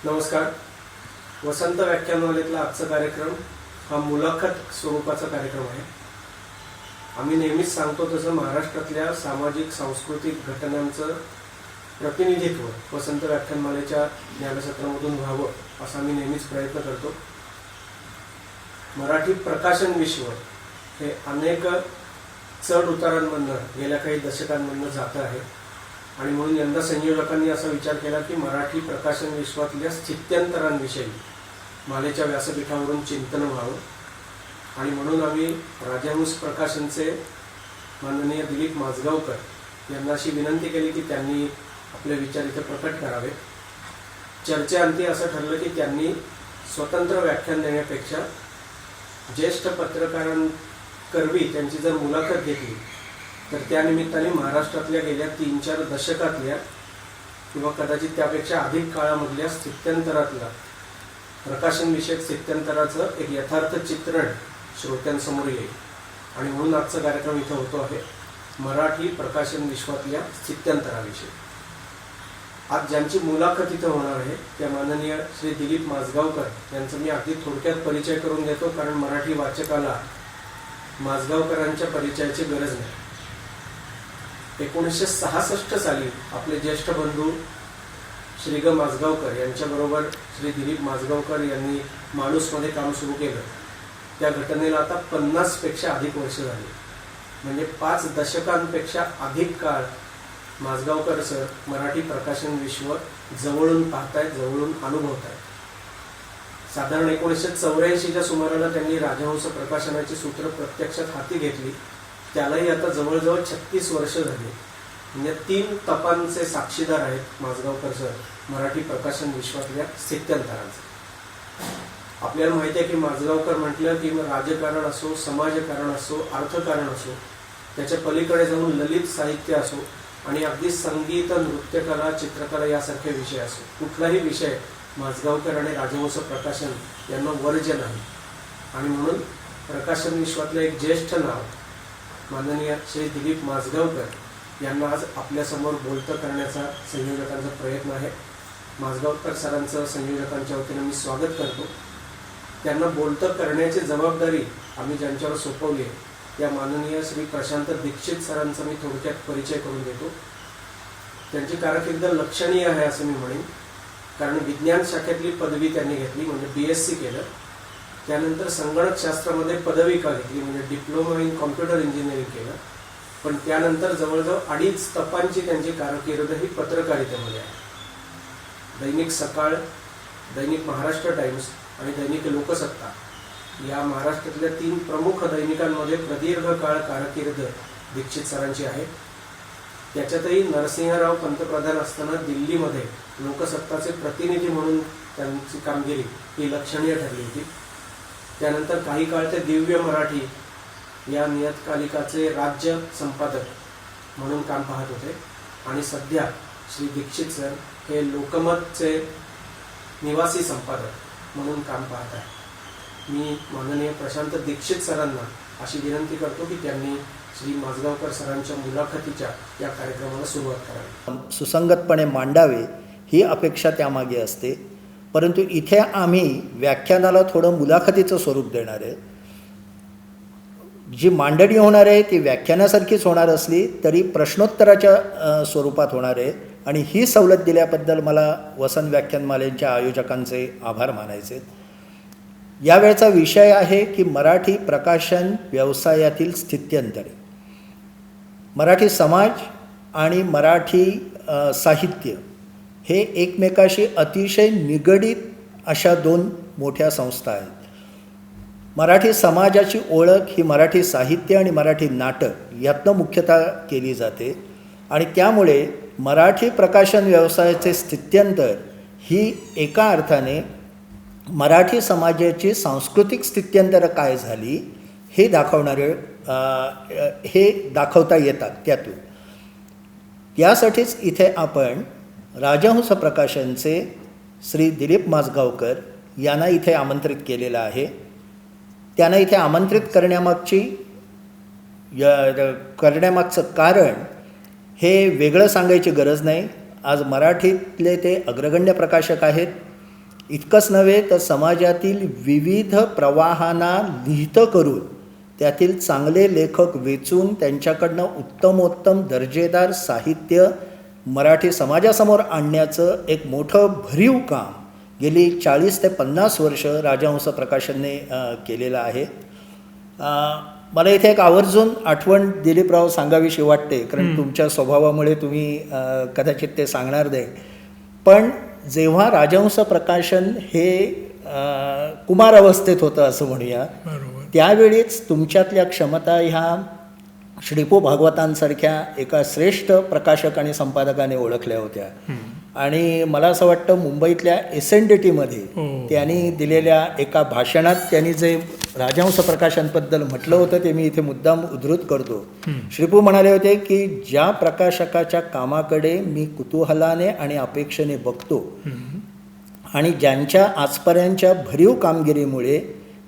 नमस्कार. वसंत व्याख्यानमालेतला आजचा कार्यक्रम हा मुलाखत स्वरूपाचा कार्यक्रम आहे. आम्ही नेहमीच सांगतो तसं महाराष्ट्रातल्या सामाजिक सांस्कृतिक घटनांचं प्रतिनिधित्व वसंत व्याख्यानमालेच्या ज्ञानसत्रामधून व्हावं असा आम्ही नेहमीच प्रयत्न करतो. मराठी प्रकाशन विश्व हे अनेक चढ उतारांमधनं गेल्या काही दशकांमधनं जातं आहे आणि म्हणून यंदा संयोजकांनी असा विचार केला की मराठी प्रकाशन विश्वातल्या स्थित्यंतरांविषयी मालेच्या व्यासपीठावरून चिंतन व्हावं आणि म्हणून आम्ही राजहंस प्रकाशनचे माननीय दिलीप माजगावकर यांना अशी विनंती केली की त्यांनी आपले विचार इथे प्रकट करावे. चर्चेअंती असं ठरलं की त्यांनी स्वतंत्र व्याख्यान देण्यापेक्षा ज्येष्ठ पत्रकारांकरवी त्यांची जर मुलाखत घेतली तर त्यानिमित्ताने महाराष्ट्रातल्या गेल्या 3-4 दशकातल्या किंवा कदाचित त्यापेक्षा अधिक काळामधल्या स्थित्यंतरातला प्रकाशनविषयक स्थित्यंतराचं एक यथार्थ चित्रण श्रोत्यांसमोर येईल आणि म्हणून आजचा कार्यक्रम इथं होतो आहे मराठी प्रकाशन विश्वातल्या स्थित्यंतराविषयी. आज ज्यांची मुलाखत इथं होणार आहे त्या माननीय श्री दिलीप माजगावकर यांचं मी अगदी थोडक्यात परिचय करून देतो, कारण मराठी वाचकाला माजगावकरांच्या परिचयाची गरज नाही. 1966 साली आपले ज्येष्ठ बंधू श्री ग माजगावकर यांच्याबरोबर श्री दिलीप माजगावकर यांनी माणूसमध्ये काम सुरू केलं. त्या घटनेला आता 50पेक्षा अधिक वर्ष झाली, म्हणजे 5 दशकांपेक्षा अधिक काळ माजगावकर सर मराठी प्रकाशन विश्व जवळून पाहतायत, जवळून अनुभवतायत. साधारण 1984च्या सुमाराला त्यांनी राजहंस प्रकाशनाची सूत्र प्रत्यक्षात हाती घेतली. त्यालाही आता जवळजवळ 36 वर्ष झाली, म्हणजे 3 तपांचे साक्षीदार आहेत माजगावकर सर मराठी प्रकाशन विश्वातल्या स्थित्यंतरांचे. आपल्याला माहिती आहे की माजगावकर म्हटलं की राजकारण असो, समाजकारण असो, अर्थकारण असो, त्याच्या पलीकडे जाऊन ललित साहित्य असो आणि अगदी संगीत, नृत्यकला, चित्रकला यासारखे विषय असो, कुठलाही विषय माजगावकर आणि राजहंस प्रकाशन यांना वर्ज्य नाही. आणि म्हणून प्रकाशन विश्वातलं एक ज्येष्ठ नाव माननीय श्री दिलीप माजगावकर यांना आज आपल्यासमोर बोलतं करण्याचा संयोजकांचा प्रयत्न आहे. माजगावकर सरांचं संयोजकांच्या वतीनं मी स्वागत करतो. त्यांना बोलतं करण्याची जबाबदारी आम्ही ज्यांच्यावर सोपवली आहे त्या माननीय श्री प्रशांत दीक्षित सरांचा मी थोडक्यात परिचय करून देतो. त्यांची कारकीर्द लक्षणीय आहे असं मी म्हणेन, कारण विज्ञान शाखेतली पदवी त्यांनी घेतली, म्हणजे BSc केलं. त्यानंतर संगणकशास्त्रामध्ये पदविका घेतली, म्हणजे डिप्लोमा इन कॉम्प्युटर इंजिनिअरिंग केलं. पण त्यानंतर जवळजवळ 2.5 तपांची त्यांची कारकीर्द ही पत्रकारितेमध्ये आहे. दैनिक सकाळ, दैनिक महाराष्ट्र टाइम्स आणि दैनिक लोकसत्ता या महाराष्ट्रातल्या 3 प्रमुख दैनिकांमध्ये प्रदीर्घ काळ कारकीर्द दीक्षित सरांची आहे. त्याच्यातही नरसिंहराव पंतप्रधान असताना दिल्लीमध्ये लोकसत्ताचे प्रतिनिधी म्हणून त्यांची कामगिरी ही लक्षणीय ठरली होती. त्यानंतर काही काळ ते दिव्य मराठी या नियतकालिकाचे राज्य संपादक म्हणून काम पाहत होते आणि सध्या श्री दीक्षित सर हे लोकमतचे निवासी संपादक म्हणून काम पाहत आहे. मी माननीय प्रशांत दीक्षित सरांना अशी विनंती करतो की त्यांनी श्री माजगावकर सरांच्या मुलाखतीच्या या कार्यक्रमाला सुरुवात करावी. सुसंगतपणे मांडावे ही अपेक्षा त्यामागे असते, परंतु इथे आम्ही व्याख्यानाला थोडं मुलाखतीचं स्वरूप देणार आहे. जी मांडणी होणार आहे ती व्याख्यानासारखीच होणार असली तरी प्रश्नोत्तराच्या स्वरूपात होणार आहे आणि ही सवलत दिल्याबद्दल मला वसंत व्याख्यानमालेच्या आयोजकांचे आभार मानायचे. यावेळचा विषय आहे की मराठी प्रकाशन व्यवसायातील स्थित्यंतरे. मराठी समाज आणि मराठी साहित्य हे एकमेकाशी अतिशय निगडीत अशा 2 मोठ्या संस्था आहेत. मराठी समाजाची ओळख ही मराठी साहित्य आणि मराठी नाटक यातनं मुख्यतः केली जाते आणि त्यामुळे मराठी प्रकाशन व्यवसायाचे स्थित्यंतर ही एका अर्थाने मराठी समाजाची सांस्कृतिक स्थित्यंतरं काय झाली हे दाखवता येतात त्यातून. यासाठीच इथे आपण राजहंस प्रकाशनचे श्री दिलीप माजगावकर यांना इथे आमंत्रित केलेलं आहे. त्यांना इथे आमंत्रित करण्यामागचं कारण हे वेगळं सांगायची गरज नाही. आज मराठीतले ते अग्रगण्य प्रकाशक आहेत. इतकंच नव्हे तर समाजातील विविध प्रवाहांना लिहितं करून त्यातील चांगले लेखक वेचून त्यांच्याकडनं उत्तमोत्तम दर्जेदार साहित्य मराठी समाजासमोर आणण्याचं एक मोठं भरीव काम गेली 40 ते 50 वर्ष राजहंस प्रकाशनने केलेलं आहे. मला इथे एक आवर्जून आठवण दिलीपराव सांगावीशी वाटते, कारण तुमच्या स्वभावामुळे तुम्ही कदाचित ते सांगणार नाही. पण जेव्हा राजहंस प्रकाशन हे कुमार अवस्थेत होतं असं म्हणूया, त्यावेळीच तुमच्यातल्या क्षमता ह्या श्रीपू भागवतांसारख्या एका श्रेष्ठ प्रकाशक आणि संपादकाने ओळखल्या होत्या. आणि मला असं वाटतं मुंबईतल्या SNDTमध्ये त्यांनी दिलेल्या एका भाषणात त्यांनी जे राजहंस प्रकाशनबद्दल म्हटलं होतं ते मी इथे मुद्दाम उद्धृत करतो. श्रीपू म्हणाले होते की ज्या प्रकाशकाच्या कामाकडे मी कुतूहलाने आणि अपेक्षेने बघतो आणि ज्यांच्या आजपर्यंतच्या भरीव कामगिरीमुळे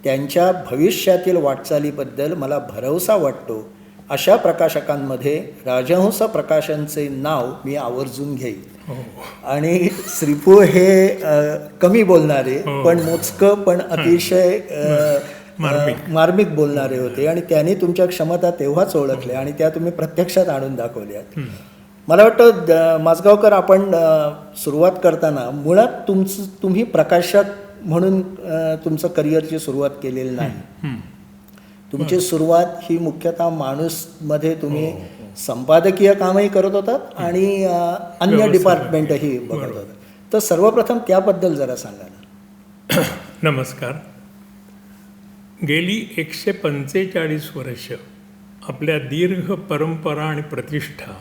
त्यांच्या भविष्यातील वाटचालीबद्दल मला भरवसा वाटतो, अशा प्रकाशकांमध्ये राजहंस प्रकाशनचे नाव मी आवर्जून घेईन. आणि श्रीपू हे कमी बोलणारे पण मोजकं पण अतिशय मार्मिक बोलणारे होते आणि त्यांनी तुमच्या क्षमता तेव्हाच ओळखल्या आणि त्या तुम्ही प्रत्यक्षात आणून दाखवल्यात. मला वाटतं माजगावकर, आपण सुरुवात करताना मुळात तुम्ही प्रकाशक म्हणून तुमचं करिअरची सुरुवात केलेली नाही. तुमची सुरुवात ही मुख्यतः माणूसमध्ये तुम्ही संपादकीय कामही करत होतात आणि अन्य डिपार्टमेंटही बघत होतात. तर सर्वप्रथम त्याबद्दल जरा सांगा ना. नमस्कार. गेली 145 वर्ष आपल्या दीर्घ परंपरा आणि प्रतिष्ठा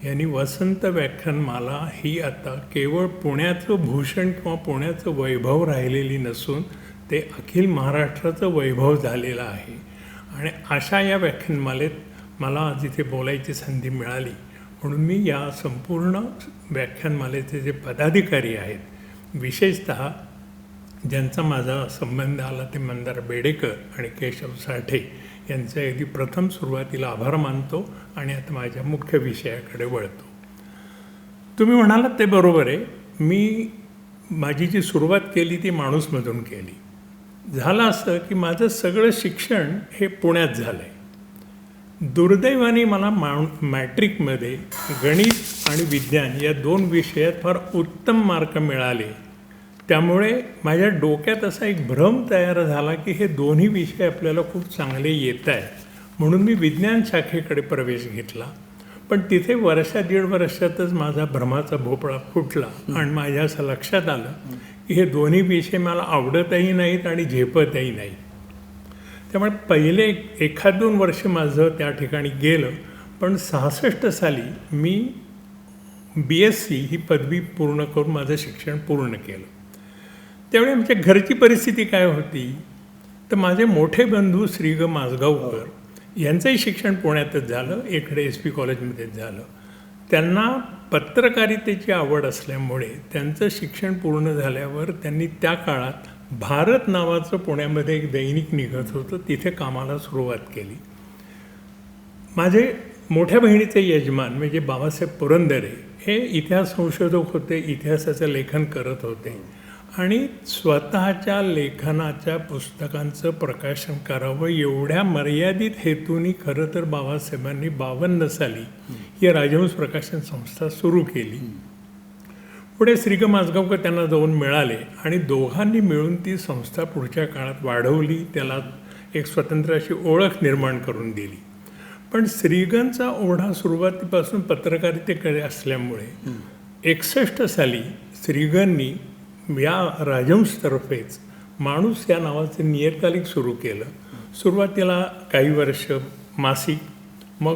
यांनी वसंत व्याख्यानमाला ही आता केवळ पुण्याचं भूषण किंवा पुण्याचं वैभव राहिलेली नसून ते अखिल महाराष्ट्राचं वैभव झालेलं आहे. आणि अशा या व्याख्यानमालेत मला आज इथे बोलायची संधी मिळाली म्हणून मी या संपूर्ण व्याख्यानमालेचे जे पदाधिकारी आहेत, विशेषतः ज्यांचा माझा संबंध आला ते मंदार बेडेकर आणि केशव साठे यांचे अगदी प्रथम सुरुवातीला आभार मानतो आणि आता माझ्या मुख्य विषयाकडे वळतो. तुम्ही म्हणालात ते बरोबर आहे. मी माझी जी सुरुवात केली ती माणूसमधून केली. झालं असं की माझं सगळं शिक्षण हे पुण्यात झालं आहे. दुर्दैवाने मला मॅट्रिकमध्ये गणित आणि विज्ञान या 2 विषयात फार उत्तम मार्क मिळाले. त्यामुळे माझ्या डोक्यात असा एक भ्रम तयार झाला की हे दोन्ही विषय आपल्याला खूप चांगले येत आहेत, म्हणून मी विज्ञान शाखेकडे प्रवेश घेतला. पण तिथे 1-1.5 वर्षातच माझा भ्रमाचा भोपळा फुटला आणि माझ्या असं लक्षात आलं की हे दोन्ही विषय मला आवडतही नाहीत आणि झेपतही नाहीत. त्यामुळे पहिले 1-2 वर्ष माझं त्या ठिकाणी गेलं. पण 66 साली मी BSc ही पदवी पूर्ण करून माझं शिक्षण पूर्ण केलं. त्यावेळी आमच्या घरची परिस्थिती काय होती, तर माझे मोठे बंधू श्री ग माजगावकर यांचंही शिक्षण पुण्यातच झालं, इकडे SP कॉलेजमध्येच झालं. त्यांना पत्रकारितेची आवड असल्यामुळे त्यांचं शिक्षण पूर्ण झाल्यावर त्यांनी त्या काळात भारत नावाचं पुण्यामध्ये एक दैनिक निघत होतं, तिथे कामाला सुरुवात केली. माझे मोठ्या बहिणीचे यजमान म्हणजे बाबासाहेब पुरंदरे हे इतिहास संशोधक होते, इतिहासाचं लेखन करत होते आणि स्वतःच्या लेखनाच्या पुस्तकांचं प्रकाशन करावं एवढ्या मर्यादित हेतूनी खरं तर बाबासाहेबांनी 52 साली ही राजहंस प्रकाशन संस्था सुरू केली. पुढे श्री ग माजगावकर त्यांना जाऊन मिळाले आणि दोघांनी मिळून ती संस्था पुढच्या काळात वाढवली, त्याला एक स्वतंत्र अशी ओळख निर्माण करून दिली. पण श्रीगंचा ओढा सुरुवातीपासून पत्रकारितेकडे असल्यामुळे 61 साली श्रीगंनी या राजहंसतर्फेच माणूस या नावाचं नियतकालिक सुरू केलं. सुरुवातीला काही वर्ष मासिक, मग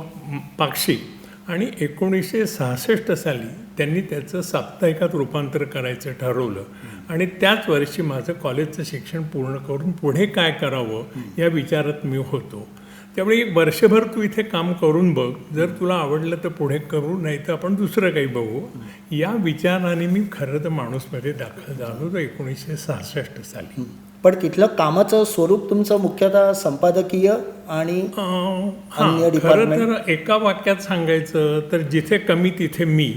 पाक्षिक आणि 1966 साली त्यांनी त्याचं साप्ताहिकात रूपांतर करायचं ठरवलं. आणि त्याच वर्षी माझं कॉलेजचं शिक्षण पूर्ण करून पुढे काय करावं या विचारात मी होतो. त्यामुळे 1 वर्षभर तू इथे काम करून बघ, जर तुला आवडलं तर पुढे करू, नाही तर आपण दुसरं काही बघू, या विचाराने मी खरं तर माणूसमध्ये दाखल झालो 1966 साली. पण तिथलं कामाचं स्वरूप तुमचं मुख्यतः संपादकीय आणि अन्य खरं डिपार्टमेंट. तर एका वाक्यात सांगायचं तर जिथे कमी तिथे मी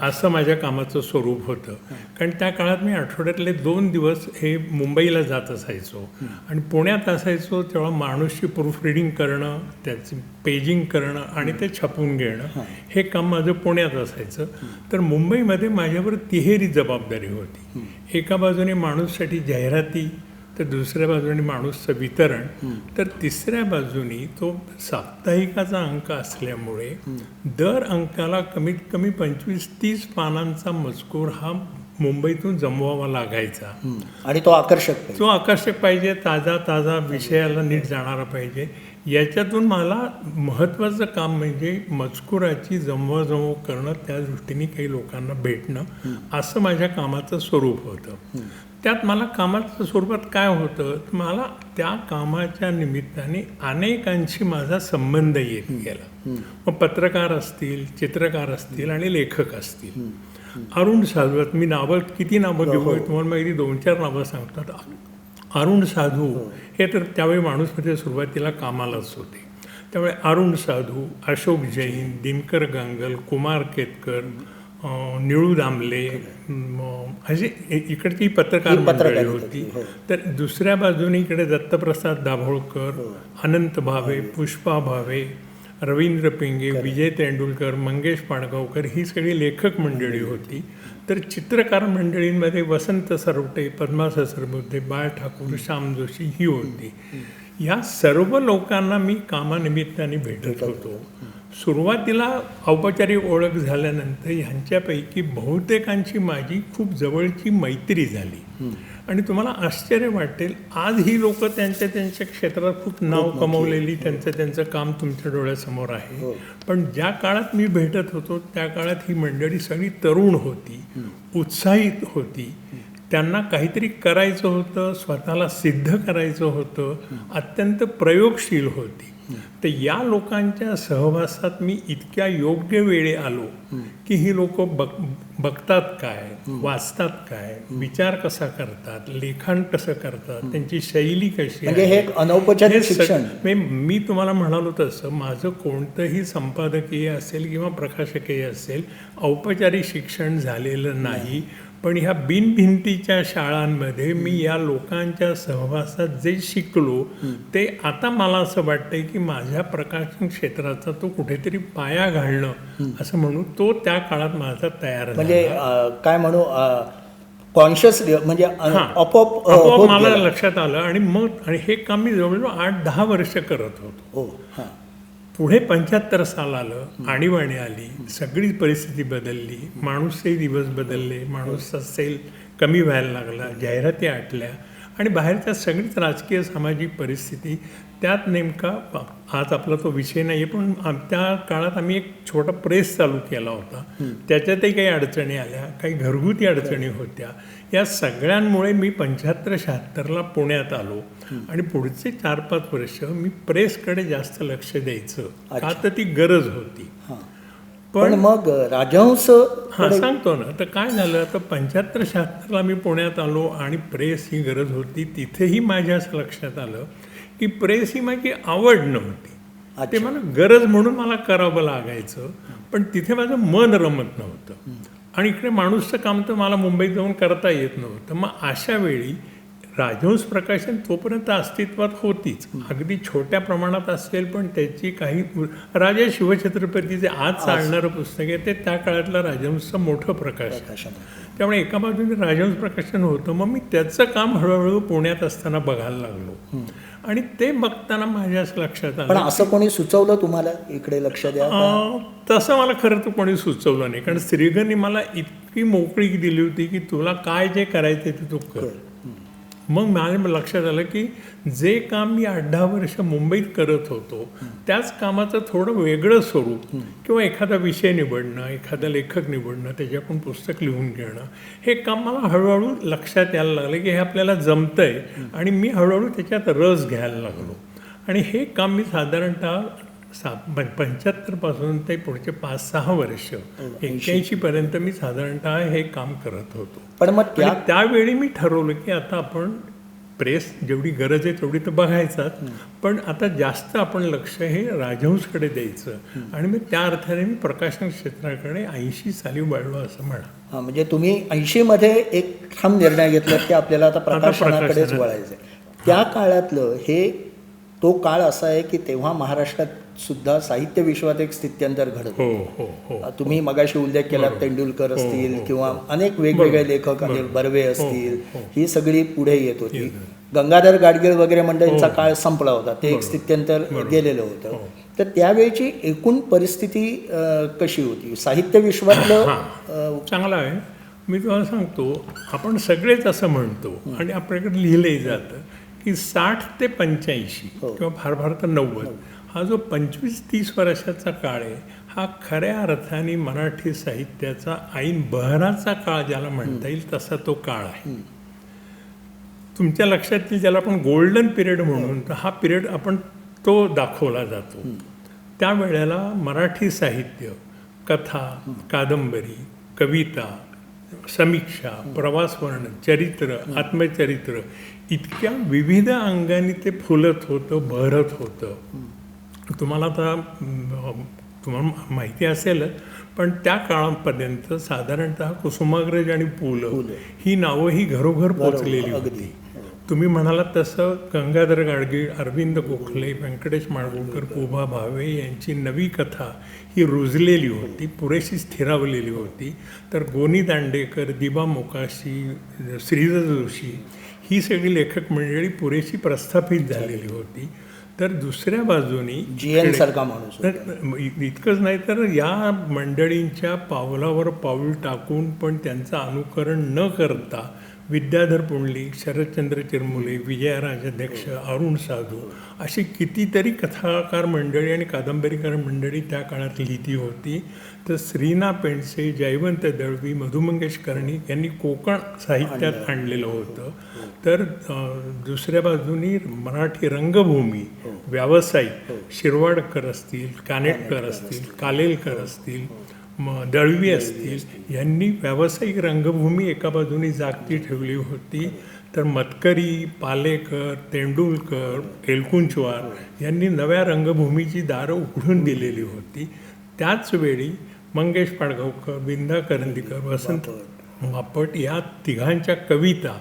असं माझ्या कामाचं स्वरूप होतं. कारण त्या काळात मी आठवड्यातले 2 दिवस हे मुंबईला जात असायचो आणि पुण्यात असायचो तेव्हा माणूसची प्रूफ रिडिंग करणं, त्याची पेजिंग करणं आणि ते छापून घेणं हे काम माझं पुण्यात असायचं. तर मुंबईमध्ये माझ्यावर तिहेरी जबाबदारी होती. एका बाजूने माणूससाठी जाहिराती, तर दुसऱ्या बाजूने माणूसचं वितरण, तर तिसऱ्या बाजूनी तो साप्ताहिकाचा अंक असल्यामुळे दर अंकाला कमीत कमी 25-30 पानांचा मजकूर हा मुंबईतून जमवावा लागायचा. आणि तो आकर्षक पाहिजे. तो आकर्षक पाहिजे, ताजा विषयाला नीट जाणारा पाहिजे. याच्यातून मला महत्त्वाचं काम म्हणजे मजकुराची जमवाजमव करणं, त्या दृष्टीने काही लोकांना भेटणं, असं माझ्या कामाचं स्वरूप होतं. त्यात मला कामाच्या स्वरूपात काय होतं, मला त्या कामाच्या निमित्ताने अनेकांशी माझा संबंध येत गेला. मग पत्रकार असतील, चित्रकार असतील आणि लेखक असतील. अरुण साधू, मी किती नावं घेऊ, तुम्हाला माहिती 2-4 नावं सांगतात. अरुण साधू हे तर त्यावेळी माणूसमध्ये सुरुवातीला कामालाच होते. त्यामुळे अरुण साधू, अशोक जैन, दिनकर गांगल, कुमार केतकर, निळू दामले, अशी इकडची पत्रकार मंडळी होती. तर दुसऱ्या बाजूने इकडे दत्तप्रसाद दाभोळकर, अनंत भावे, पुष्पा भावे, रवींद्र पिंगे, विजय तेंडुलकर, मंगेश पाडगावकर ही सगळी लेखक मंडळी होती. तर चित्रकार मंडळींमध्ये वसंत सरवटे, पद्मा सरबुद्धे, बाळ ठाकूर, श्याम जोशी ही होती. या सर्व लोकांना मी कामानिमित्ताने भेटत होतो. सुरुवातीला औपचारिक ओळख झाल्यानंतर ह्यांच्यापैकी बहुतेकांची माझी खूप जवळची मैत्री झाली. आणि तुम्हाला आश्चर्य वाटेल, आज ही लोक त्यांच्या क्षेत्रात खूप नाव कमवलेली, त्यांचं काम तुमच्या डोळ्यासमोर आहे. पण ज्या काळात मी भेटत होतो त्या काळात ही मंडळी सगळी तरुण होती, उत्साहित होती. त्यांना काहीतरी करायचं होतं, स्वतःला सिद्ध करायचं होतं, अत्यंत प्रयोगशील होती. तर या लोकांच्या सहवासात मी इतक्या योग्य वेळी आलो की ही लोक बघतात काय, वाचतात काय, विचार कसा करतात, लेखन कसं करतात, त्यांची शैली कशी म्हणजे हे एक अनौपचारिक शिक्षण. मी तुम्हाला म्हणालो तसं माझं कोणतंही संपादकीय असेल किंवा प्रकाशकीय असेल औपचारिक शिक्षण झालेलं नाही. पण ह्या बिनभिंतीच्या शाळांमध्ये मी या लोकांच्या सहवासात जे शिकलो ते आता मला असं वाटतंय की माझ्या प्रकाशन क्षेत्राचा तो कुठेतरी पाया घालणं असं म्हणू, तो त्या काळात माझा तयार म्हणजे झाला. काय म्हणू, कॉन्शियसली म्हणजे आपोआप मला लक्षात आलं. आणि हे काम मी जवळजवळ 8-10 वर्ष करत होतो. पुढे 75 साल आलं, आणीबाणी आली, सगळी परिस्थिती बदलली, माणूसही दिवस बदलले, माणूसचा सेल कमी व्हायला लागला, जाहिराती आटल्या आणि बाहेरच्या सगळीच राजकीय सामाजिक परिस्थिती. त्यात नेमका आज आपला तो विषय नाही आहे, पण त्या काळात आम्ही एक छोटा प्रेस चालू केला होता. त्याच्यातही काही अडचणी आल्या, काही घरगुती अडचणी होत्या. या सगळ्यांमुळे मी 75-76ला पुण्यात आलो आणि पुढचे 4-5 वर्ष मी प्रेसकडे जास्त लक्ष द्यायचं, का तर ती गरज होती. पण मग राजहंस सांगतो ना, तर काय झालं, तर 75-76ला मी पुण्यात आलो आणि प्रेस ही गरज होती. तिथेही माझ्या असं लक्षात आलं की प्रेस ही माझी आवड नव्हती, ते मला गरज म्हणून मला करावं लागायचं. पण तिथे माझं मन रमत नव्हतं आणि इकडे माणूसचं काम तर मला मुंबईत जाऊन करता येत नव्हतं. मग अशा वेळी राजहंस प्रकाशन तोपर्यंत अस्तित्वात होतीच, अगदी छोट्या प्रमाणात असेल, पण त्याची काही राजा शिवछत्रपतीचे आज चालणारं पुस्तक आहे ते त्या काळातलं राजहंसचं मोठं प्रकाशन. त्यामुळे एका बाजूने राजहंस प्रकाशन होतं. मग मी त्याचं काम हळूहळू पुण्यात असताना बघायला लागलो आणि ते बघताना माझ्या असं लक्षात आलं. पण असं कोणी सुचवलं तुम्हाला इकडे लक्ष द्या? तसं मला खरं तर कोणी सुचवलं नाही, कारण श्रीगरनी मला इतकी मोकळीक दिली होती की तुला काय जे करायचं ते तू कर. मग माझ्या लक्षात आलं की जे काम मी 8-10 वर्ष मुंबईत करत होतो त्याच कामाचं थोडं वेगळं स्वरूप किंवा एखादा विषय निवडणं, एखादा लेखक निवडणं, त्याच्याकडून पुस्तक लिहून घेणं, हे काम मला हळूहळू लक्षात यायला लागलं की हे आपल्याला जमतंय आणि मी हळूहळू त्याच्यात रस घ्यायला लागलो. आणि हे काम मी साधारणतः 75 पासून ते पुढचे 5-6 वर्ष 81 पर्यंत मी साधारणतः हे काम करत होतो. पण मग त्यावेळी मी ठरवलं की आता आपण प्रेस जेवढी गरज आहे तेवढी तर बघायचाच, पण आता जास्त आपण लक्ष हे राजहंसकडे द्यायचं आणि मग त्या अर्थाने मी प्रकाशन क्षेत्राकडे 80 साली वळलो असं म्हणा. हां, म्हणजे तुम्ही 80मध्ये एक ठाम निर्णय घेतला की आपल्याला आता प्रकाशनाकडेच प्रकाशनात. वळायचं आहे. त्या काळातलं हे तो काळ असा आहे की तेव्हा महाराष्ट्रात सुद्धा साहित्य विश्वात एक स्थित्यंतर घडत हो होतं. हो हो तुम्ही मगाशी उल्लेख केला बरोबर. तेंडुलकर असतील हो, किंवा अनेक वेगवेगळे बरोबर. लेखक आणि बरोबर. बर्वे हो, असतील, हो. ही सगळी पुढे येत होती. येत. गंगाधर गाडगीळ वगैरे मंडळींचा हो. काळ संपला होता, ते एक बरोबर. स्थित्यंतर बरोबर. गेलेलं होतं. हो. तर त्यावेळची एकूण परिस्थिती कशी होती साहित्य विश्वातलं? चांगला आहे. मी तुम्हाला सांगतो, आपण सगळेच असं म्हणतो आणि आपल्याकडे लिहिलंही जातं की 60 ते 85 हो. किंवा फार फार तर 90 हा जो 25-30 वर्षाचा काळ आहे, हा खऱ्या अर्थाने मराठी साहित्याचा ऐन बहराचा काळ ज्याला म्हणता येईल तसा तो काळ आहे. तुमच्या लक्षात येईल ज्याला आपण गोल्डन पिरियड म्हणून, तर हा पिरियड आपण तो दाखवला जातो. त्यावेळेला मराठी साहित्य, कथा, कादंबरी, कविता, समीक्षा, प्रवास वर्णन, चरित्र, आत्मचरित्र इतक्या विविध अंगाने ते फुलत होतं, बहरत होतं. तुम्हाला आता तुम्हाला माहिती असेलच, पण त्या काळापर्यंत साधारणतः कुसुमाग्रज आणि पु ल ही नावं ही घरोघर पोचलेली होती. तुम्ही म्हणालात तसं गंगाधर गाडगीळ, अरविंद गोखले, व्यंकटेश माडगूळकर, पुभा भावे यांची नवी कथा ही रुजलेली होती, पुरेशी स्थिरावलेली होती. तर गोनी दांडेकर, दिबा मोकाशी, श्रीधर जोशी ही सगळी लेखक मंडळी पुरेशी प्रस्थापित झालेली होती. तर दुसऱ्या बाजूनी GN सारखा माणूस होता. तर इतकंच नाही तर या मंडळींच्या पावलावर पाऊल टाकून पण त्यांचं अनुकरण न करता विद्याधर पुंडलिक, शरदचंद्र चिरमुले, विजयराज अध्यक्ष, अरुण साधू अशी कितीतरी कथाकार मंडळी आणि कादंबरीकार मंडळी त्या काळात लिहिती होती. तर श्रीना पेंडसे, जयवंत दळवी, मधु मंगेश कर्णिक यांनी कोकण साहित्यात आणलेलं होतं. तर दुसऱ्या बाजूनी मराठी रंगभूमी, व्यावसायिक शिरवाडकर असतील, कानेटकर असतील, कालेलकर असतील, दळवी असतील यांनी व्यावसायिक रंगभूमी एका बाजूनी जागती ठेवली होती. तर मतकरी, पालेकर, तेंडुलकर, एलकुंचवार यांनी नव्या रंगभूमीची दारं उघडून दिलेली होती. त्याच वेळी मंगेश पाडगावकर, विंदा करंदीकर, वसंत बापट या तिघांच्या कविता,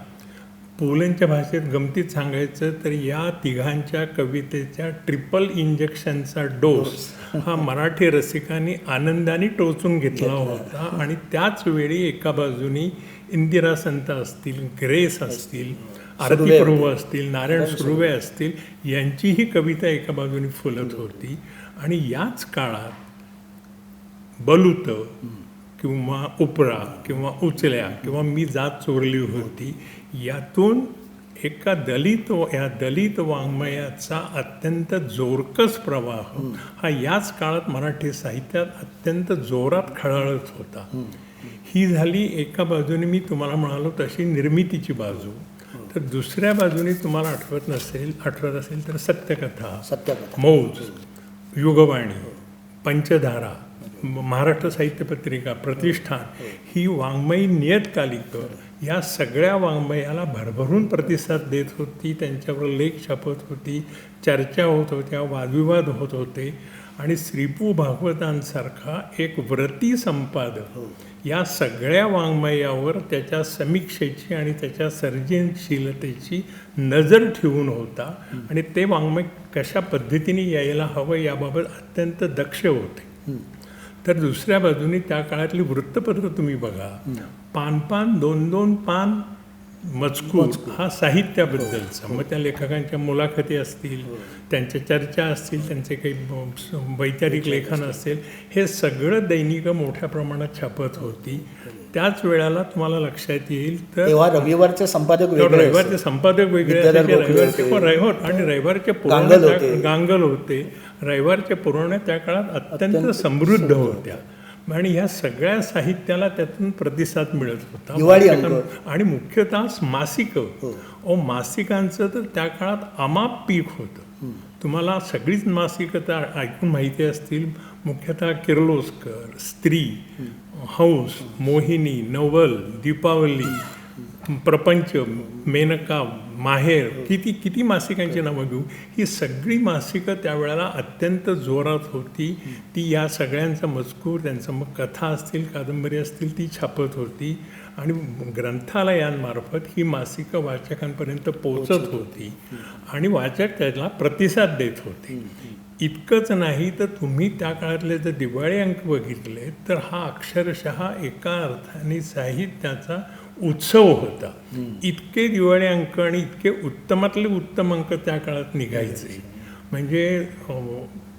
पुलंच्या भाषेत गमतीत सांगायचं तर या तिघांच्या कवितेच्या ट्रिपल इंजेक्शनचा डोस हा मराठी रसिकांनी आनंदाने टोचून घेतला होता. आणि त्याच वेळी एका बाजूनी इंदिरा संत असतील, ग्रेस असतील, आरती प्रभू असतील, नारायण सुर्वे असतील यांचीही कविता एका बाजूनी फुलत होती. आणि याच काळात बलुत किंवा उपरा किंवा उचल्या किंवा मी जात चोरली होती यातून एका दलित वाङ्मयाचा अत्यंत जोरकस प्रवाह हा याच काळात मराठी साहित्यात अत्यंत जोरात खळाळत होता. ही झाली एका बाजूने मी तुम्हाला म्हणालो तशी निर्मितीची बाजू. तर दुसऱ्या बाजूने तुम्हाला आठवत असेल तर सत्यकथा, मौज, युगवाणी, पंचधारा, महाराष्ट्र साहित्य पत्रिका, प्रतिष्ठान ही वाङ्मयी नियतकालिकं या सगळ्या वाङ्मयाला भरभरून प्रतिसाद देत होती. त्यांच्यावर लेख छापत होती, चर्चा होत होत्या, वादविवाद होत होते. आणि श्रीपू भागवतांसारखा एक व्रती संपादक या सगळ्या वाङ्मयावर त्याच्या समीक्षेची आणि त्याच्या सर्जनशीलतेची नजर ठेवून होता. आणि ते वाङ्मय कशा पद्धतीने यायला हवं याबाबत अत्यंत दक्ष होते. तर दुसऱ्या बाजूने त्या काळातली वृत्तपत्र तुम्ही बघा, पान 2-2 पान मजकूर हा साहित्याबद्दलचा. मग त्या लेखकांच्या मुलाखती असतील, त्यांच्या चर्चा असतील, त्यांचे काही वैचारिक लेखन असेल, हे सगळं दैनिकं मोठ्या प्रमाणात छापत होती. त्याच वेळेला तुम्हाला लक्षात येईल तर रविवारचे संपादक रविवारचे संपादक वेगळे आणि रविवारचे पुरवण्या गांगल होते. रविवारच्या पुरवण्या त्या काळात अत्यंत समृद्ध होत्या आणि ह्या सगळ्या साहित्याला त्यातून प्रतिसाद मिळत होता. आणि मुख्यतः मासिकं, मासिकांचं तर त्या काळात अमाप पीक होतं. तुम्हाला सगळीच मासिकं तर ऐकून माहिती असतील. मुख्यतः किर्लोस्कर, स्त्री, हंस, मोहिनी, नवल, दीपावली, प्रपंच, मेनका, माहेर, किती किती मासिकांची नावं घेऊ. ही सगळी मासिकं त्यावेळेला अत्यंत जोरात होती. ती या सगळ्यांचा मजकूर, त्यांचं मग कथा असतील, कादंबरी असतील, ती छापत होती आणि ग्रंथालयांमार्फत ही मासिकं वाचकांपर्यंत पोचत होती आणि वाचक त्याला प्रतिसाद देत होते. इतकंच नाही तर तुम्ही त्या काळातले जर दिवाळी अंक बघितले तर हा अक्षरशः एका अर्थाने साहित्याचा उत्सव होता. इतके दिवाळी अंक आणि इतके उत्तमातले उत्तम अंक त्या काळात निघायचे. म्हणजे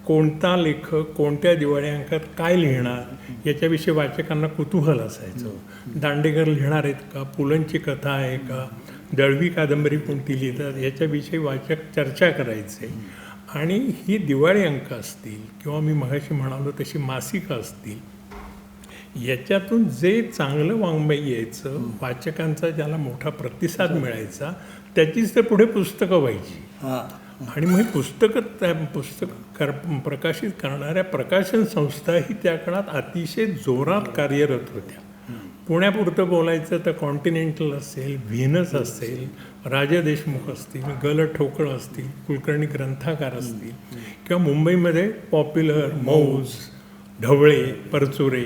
कोणता लेखक कोणत्या दिवाळी अंकात काय लिहिणार याच्याविषयी वाचकांना कुतूहल असायचं. दांडेकर लिहिणार आहेत का, पुलंची कथा आहे का, दळवी कादंबरी कोणती लिहितात याच्याविषयी वाचक चर्चा करायचे. आणि ही दिवाळी अंक असतील किंवा मी मगाशी म्हणालो तशी मासिकं असतील, याच्यातून जे चांगलं वाङ्मय यायचं, वाचकांचा ज्याला मोठा प्रतिसाद मिळायचा, त्याचीच ते पुढे पुस्तकं व्हायची. आणि मग पुस्तकं प्रकाशित करणाऱ्या प्रकाशन संस्थाही त्या काळात अतिशय जोरात कार्यरत होत्या. पुण्यापुरतं बोलायचं तर कॉन्टिनेंटल असेल, व्हीनस असेल, राजा देशमुख असतील, ग. ठोकळ असतील, कुलकर्णी ग्रंथागार असतील, किंवा मुंबईमध्ये पॉप्युलर, मौज, ढवळे, परचुरे,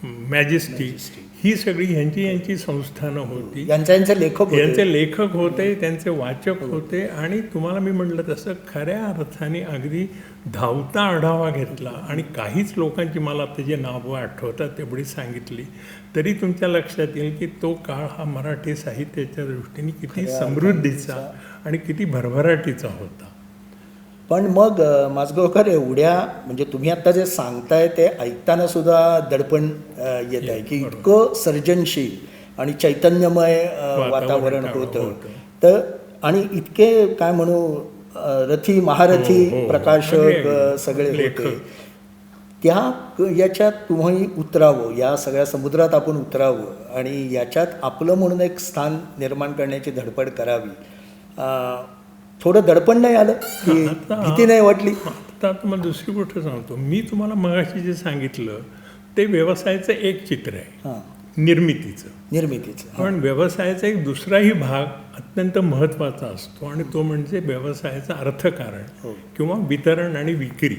मॅजेस्टिक, ही सगळी यांची संस्थानं होती. यांचे लेखक होते, त्यांचे वाचक होते. आणि तुम्हाला मी म्हटलं तसं खऱ्या अर्थाने अगदी धावता आढावा घेतला आणि काहीच लोकांची मला त्याची नावं आठवतात तेवढी सांगितली तरी तुमच्या लक्षात येईल की तो काळ हा मराठी साहित्याच्या दृष्टीने किती समृद्धीचा आणि किती भरभराटीचा होता. पण मग माजगावकर एवढ्या म्हणजे तुम्ही आता जे सांगताय ते ऐकताना सुद्धा दडपण येत आहे की इतकं सर्जनशील आणि चैतन्यमय वातावरण होतं. तर आणि इतके काय म्हणू रथी महारथी प्रकाशक सगळे होते. याच्यात तुम्ही उतरावं, या सगळ्या समुद्रात आपण उतरावं आणि याच्यात आपलं म्हणून एक स्थान निर्माण करण्याची धडपड करावी. थोडं दडपण नाही आलं की भीती नाही वाटली? आता तुम्हाला दुसरी गोष्ट सांगतो. मी तुम्हाला मगाशी जे सांगितलं ते व्यवसायाचं एक चित्र आहे, निर्मितीचं. पण व्यवसायाचा एक दुसराही भाग अत्यंत महत्त्वाचा असतो आणि तो म्हणजे व्यवसायाचं अर्थकारण किंवा वितरण आणि विक्री.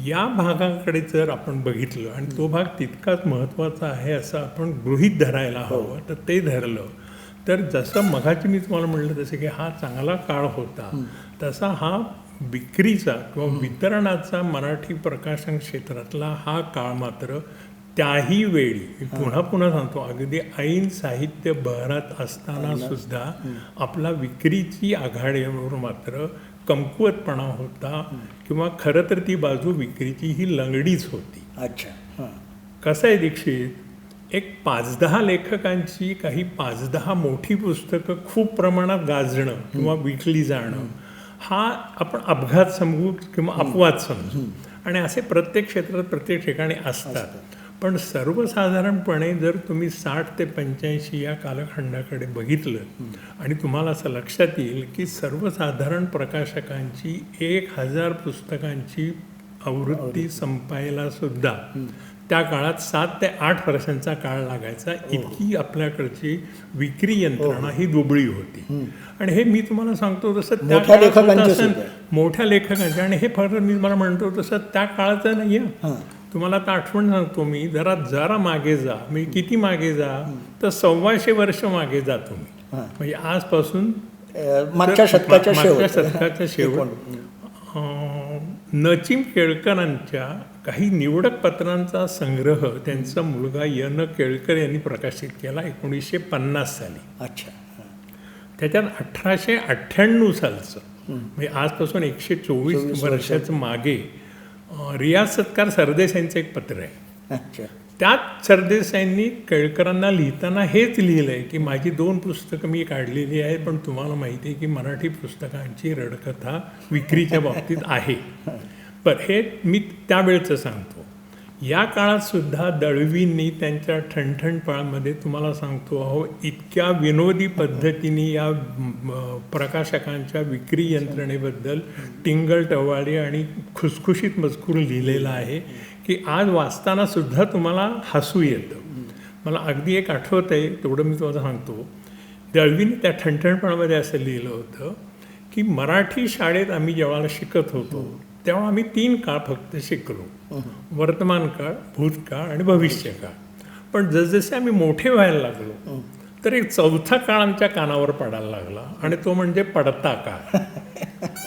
या भागाकडे जर आपण बघितलं आणि तो भाग तितकाच महत्त्वाचा आहे असं आपण गृहीत धरायला हवं, तर ते धरलं तर जसं मगाची मी तुम्हाला म्हटलं तसं की हा चांगला काळ होता, तसा हा विक्रीचा किंवा वितरणाचा मराठी प्रकाशन क्षेत्रातला हा काळ मात्र त्याही वेळी पुन्हा पुन्हा सांगतो अगदी ऐन साहित्य बहरात असताना सुद्धा आपला विक्रीची आघाडीवर मात्र कमकुवतपणा होता किंवा खरं तर ती बाजू विक्रीची ही लंगडीच होती. अच्छा. कसं आहे दीक्षित, एक 5-10 लेखकांची काही 5-10 मोठी पुस्तकं खूप प्रमाणात गाजणं किंवा विकली जाणं हा आपण अपघात समजू किंवा अपवाद समजू आणि असे प्रत्येक क्षेत्रात प्रत्येक ठिकाणी असतात. पण सर्वसाधारणपणे जर तुम्ही 60 ते 85 या कालखंडाकडे बघितलं आणि तुम्हाला असं लक्षात येईल की सर्वसाधारण प्रकाशकांची 1000 पुस्तकांची आवृत्ती संपायला सुद्धा त्या काळात 7 ते 8 वर्षांचा काळ लागायचा. इतकी आपल्याकडची विक्री यंत्रणा ही दुबळी होती. आणि हे मी तुम्हाला सांगतो तसं मोठ्या लेखकांचे आणि हे फक्त मी तुम्हाला म्हणतो तसं त्या काळाचं नाही आहे. तुम्हाला आता आठवण सांगतो मी, जरा मागे जा. मी किती मागे जा तर 125 वर्ष मागे जा तुम्ही. म्हणजे आजपासून मागच्या शतकाच्या शेवट नचिम केळकरांच्या काही निवडक पत्रांचा संग्रह त्यांचा मुलगा य.न. केळकर यांनी प्रकाशित केला 1950 साली. अच्छा. त्याच्यात 1898 सालचं म्हणजे आजपासून 124 वर्षाचं मागे रियाज सत्कार सरदेसाईंचं एक पत्र आहे. अच्छा. त्यात सरदेसाईंनी केळकरांना लिहिताना हेच लिहिलं आहे की माझी 2 पुस्तकं मी काढलेली आहेत, पण तुम्हाला माहिती आहे की मराठी पुस्तकांची रडकथा विक्रीच्या बाबतीत आहे. पण हे मी त्यावेळचं सांगतो. या काळात सुद्धा दळवींनी त्यांच्या ठणठणपणामध्ये तुम्हाला सांगतो अहो इतक्या विनोदी पद्धतीने या प्रकाशकांच्या विक्री यंत्रणेबद्दल टिंगल-टवाळी आणि खुसखुशीत मजकूर लिहिलेला आहे की आज वाचताना सुद्धा तुम्हाला हसू येतं. मला अगदी एक आठवत आहे, तेवढं मी तुम्हाला सांगतो. दळवीने त्या ठणठणपणामध्ये असं लिहिलं होतं की मराठी शाळेत आम्ही जेव्हा शिकत होतो तेव्हा आम्ही 3 काळ फक्त शिकलो, वर्तमान काळ, भूतकाळ आणि भविष्यकाळ. पण जसजसे आम्ही मोठे व्हायला लागलो तर एक 4था काळ आमच्या कानावर पडायला लागला आणि तो म्हणजे पडता काळ.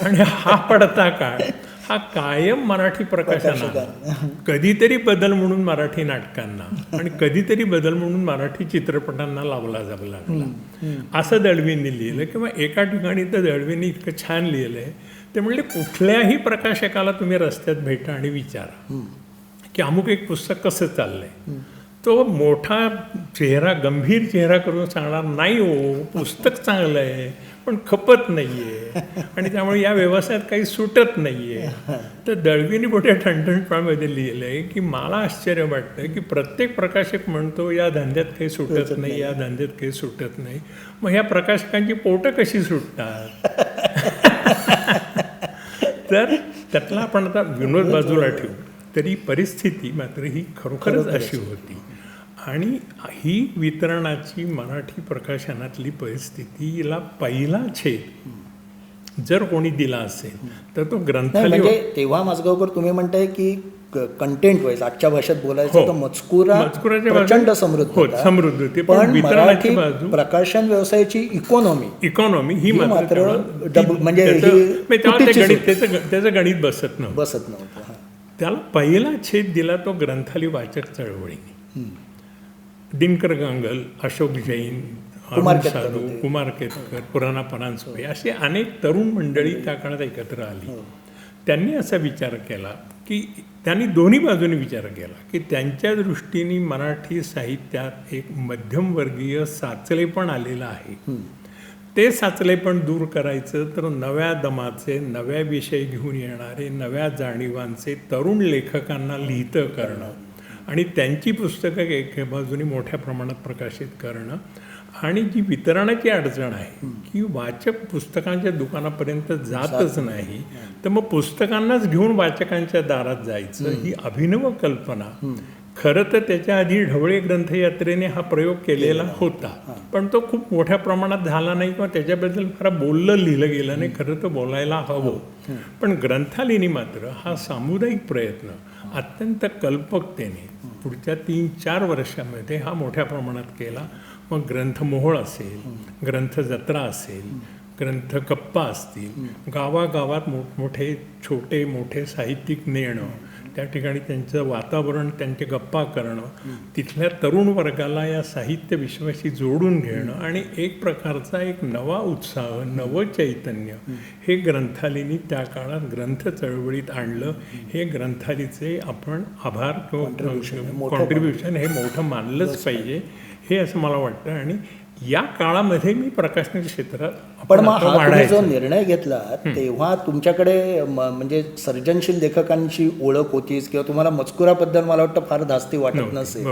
आणि हा पडता काळ हा कायम मराठी प्रकाशनाला कधीतरी बदल म्हणून मराठी नाटकांना आणि कधीतरी बदल म्हणून मराठी चित्रपटांना लावला जावं लागला असं दळवींनी लिहिलं. किंवा एका ठिकाणी तर दळवींनी इतकं छान लिहिलंय, ते म्हणले कुठल्याही प्रकाशकाला तुम्ही रस्त्यात भेटा आणि विचारा की अमुक एक पुस्तक कसं चाललंय, तो मोठा चेहरा, गंभीर चेहरा करून सांगणार नाही, हो पुस्तक चांगलं आहे पण खपत नाही आहे आणि त्यामुळे या व्यवसायात काही सुटत नाही आहे. तर दळवीने मोठ्या ठणठणपणामध्ये लिहिलं आहे की मला आश्चर्य वाटतं की प्रत्येक प्रकाशक म्हणतो या धंद्यात काही सुटत नाही, या धंद्यात काही सुटत नाही. मग ह्या प्रकाशकांची पोटं कशी सुटतात? तर त्यातला आपण आता विनोद बाजूला ठेवू तरी परिस्थिती मात्र ही खरोखरच अशी होती. आणि ही वितरणाची मराठी प्रकाशनातली परिस्थितीला पहिला छेद जर कोणी दिला असेल तर तो ग्रंथालय. म्हणजे तेव्हा माझगावकर तुम्ही म्हणताय की कंटेंट वाईज आजच्या भाषेत बोलायचं तर मजकुराच्या प्रचंड समृद्ध होता, समृद्ध होती. पण वितरणाची मराठी बाजू, प्रकाशन व्यवसायाची इकॉनॉमी ही मात्र म्हणजे त्याचं गणित बसत नव्हतं. त्याला पहिला छेद दिला तो ग्रंथालय वाचक चळवळीने. दिनकर गांगल, अशोक जैन, अरुण साधू, कुमार केतकर, पुराणा परांजपे असे अनेक तरुण मंडळी त्या काळात एकत्र आली. त्यांनी असा विचार केला की त्यांनी दोन्ही बाजूने विचार केला की त्यांच्या दृष्टीने मराठी साहित्यात एक मध्यमवर्गीय साचलेपण आलेलं आहे. ते साचलेपण दूर करायचं तर नव्या दमाचे, नव्या विषय घेऊन येणारे, नव्या जाणीवांचे तरुण लेखकांना लिहितं करणं आणि त्यांची पुस्तकं एका बाजूने मोठ्या प्रमाणात प्रकाशित करणं. आणि जी वितरणाची अडचण आहे की वाचक पुस्तकांच्या दुकानापर्यंत जातच नाही, तर मग पुस्तकांनाच घेऊन वाचकांच्या दारात जायचं ही अभिनव कल्पना. खरं तर त्याच्या आधी ढवळे ग्रंथयात्रेने हा प्रयोग केलेला होता, पण तो खूप मोठ्या प्रमाणात झाला नाही किंवा त्याच्याबद्दल फार लिहिलं गेलं नाही. खरं तर बोलायला हवं. पण ग्रंथालयाने मात्र हा सामुदायिक प्रयत्न अत्यंत कल्पकतेने पुढच्या 3-4 वर्षामध्ये हा मोठ्या प्रमाणात केला. मग ग्रंथमोहोळ असेल, ग्रंथजत्रा असेल, ग्रंथकप्पा असतील, गावागावात मोठमोठे छोटे मोठे साहित्यिक नेणं, त्या ठिकाणी त्यांचं वातावरण, त्यांचे गप्पा करणं, तिथल्या तरुण वर्गाला या साहित्य विश्वाशी जोडून घेणं आणि एक प्रकारचा एक नवा उत्साह, नवं चैतन्य हे ग्रंथालयाने त्या काळात ग्रंथ चळवळीत आणलं. हे ग्रंथालयाचे आपण आभार किंवा कॉन्ट्रीब्युशन हे मोठं मानलंच पाहिजे, हे असं मला वाटतं. आणि या काळामध्ये मी प्रकाशन क्षेत्रात पण मग हा तुम्ही जो निर्णय घेतला तेव्हा तुमच्याकडे म्हणजे सर्जनशील लेखकांची ओळख होतीच किंवा तुम्हाला मजकुराबद्दल मला वाटतं फार धास्ती वाटत नसेल,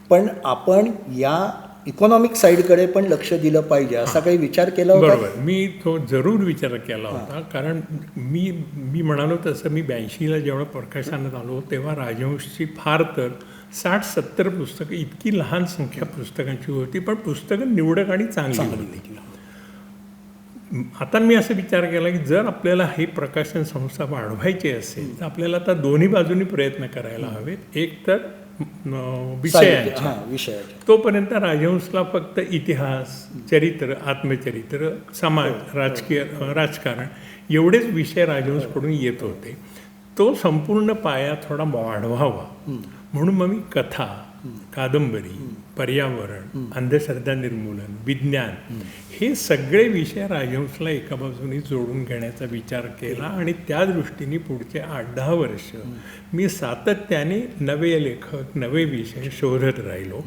पण आपण या इकॉनॉमिक साईडकडे पण लक्ष दिलं पाहिजे असा काही विचार केला होता? बरोबर, मी तो जरूर विचार केला होता. कारण मी म्हणालो तसं मी 82ला जेव्हा प्रकाशनात आलो तेव्हा राजहंसची फार तर 60-70 पुस्तकं, इतकी लहान संख्या पुस्तकांची होती, पण पुस्तकं निवडक आणि चांगली होती. आता मी असा विचार केला की जर आपल्याला हे प्रकाशन संस्था वाढवायची असेल तर आपल्याला आता दोन्ही बाजूनी प्रयत्न करायला हवेत. एक तर विषयाचे, तोपर्यंत राजहंसला फक्त इतिहास, चरित्र, आत्मचरित्र, समाज, राजकारण एवढेच विषय राजहंसकडून येत होते. तो संपूर्ण पाया थोडा वाढवावा म्हणून मग मी कथा, कादंबरी, पर्यावरण, अंधश्रद्धा निर्मूलन, विज्ञान हे सगळे विषय राजहंसला एका बाजूने जोडून घेण्याचा विचार केला. आणि त्या दृष्टीने पुढचे 8-10 वर्ष मी सातत्याने नवे लेखक, नवे विषय शोधत राहिलो.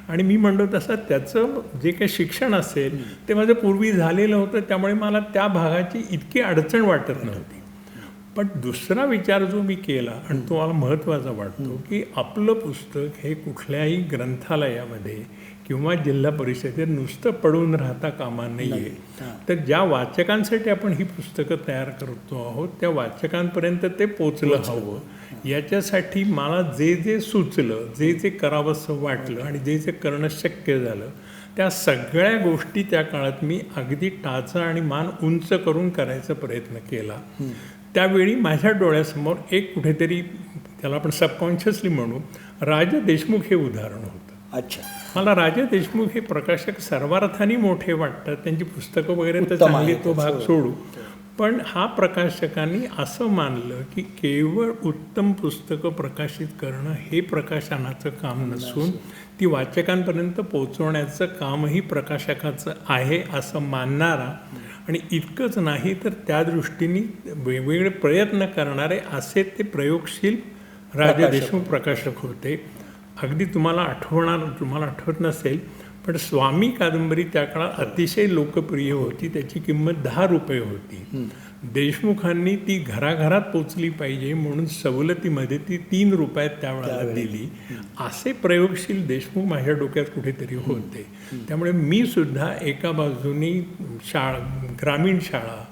आणि मी म्हणतो तसं त्याचं जे काही शिक्षण असेल ते माझं पूर्वी झालेलं होतं, त्यामुळे मला त्या भागाची इतकी अडचण वाटत नव्हती. पण दुसरा विचार जो मी केला आणि तो मला महत्त्वाचा वाटतो की आपलं पुस्तक हे कुठल्याही ग्रंथालयामध्ये किंवा जिल्हा परिषदेत नुसतं पडून राहता कामा नये. तर ज्या वाचकांसाठी आपण ही पुस्तकं तयार करतो आहोत त्या वाचकांपर्यंत ते पोचलं हवं. याच्यासाठी मला जे जे सुचलं, जे जे करावंसं वाटलं आणि जे जे करणं शक्य झालं त्या सगळ्या गोष्टी त्या काळात मी अगदी टाचा आणि मान उंच करून करायचा प्रयत्न केला. त्यावेळी माझ्या डोळ्यासमोर एक कुठेतरी त्याला आपण सबकॉन्शियसली म्हणू राजा देशमुख हे उदाहरण होतं. अच्छा. मला राजा देशमुख हे प्रकाशक सर्वार्थाने मोठे वाटतात. त्यांची पुस्तकं वगैरे तर उत्तम चांगली आहेत. तो भाग सोडू, पण हा प्रकाशकांनी असं मानलं की केवळ उत्तम पुस्तकं प्रकाशित करणं हे प्रकाशनाचं काम नसून ती वाचकांपर्यंत पोचवण्याचं कामही प्रकाशकाचं आहे असं मानणारा आणि इतकंच नाही तर त्या दृष्टीने वेगवेगळे प्रयत्न करणारे असे ते प्रयोगशील राजा देशमुख प्रकाशक होते. अगदी तुम्हाला आठवत नसेल पण स्वामी कादंबरी त्या काळात अतिशय लोकप्रिय होती. त्याची किंमत 10 रुपये होती. देशमुखांनी ती घराघरात पोचली पाहिजे म्हणून सवलतीमध्ये ती 3 रुपयात त्यावेळेला दिली. असे प्रयोगशील देशमुख माझ्या डोक्यात कुठेतरी होते. त्यामुळे मी सुद्धा एका बाजूनी ग्रामीण शाळा,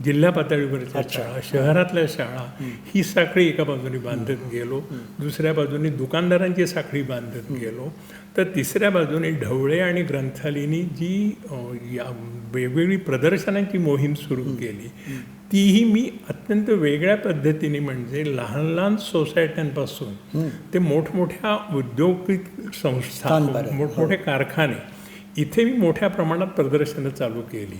जिल्हा पातळीवरच्या शाळा, शहरातल्या शाळा ही साखळी एका बाजूने बांधत गेलो, दुसऱ्या बाजूने दुकानदारांची साखळी बांधत गेलो, तर तिसऱ्या बाजूने ढवळे आणि ग्रंथालयांनी जी वेगवेगळी प्रदर्शनांची मोहीम सुरू केली तीही मी अत्यंत वेगळ्या पद्धतीने म्हणजे लहान लहान सोसायट्यांपासून ते मोठमोठ्या औद्योगिक संस्था, मोठमोठे कारखाने इथे मी मोठ्या प्रमाणात प्रदर्शनं चालू केली.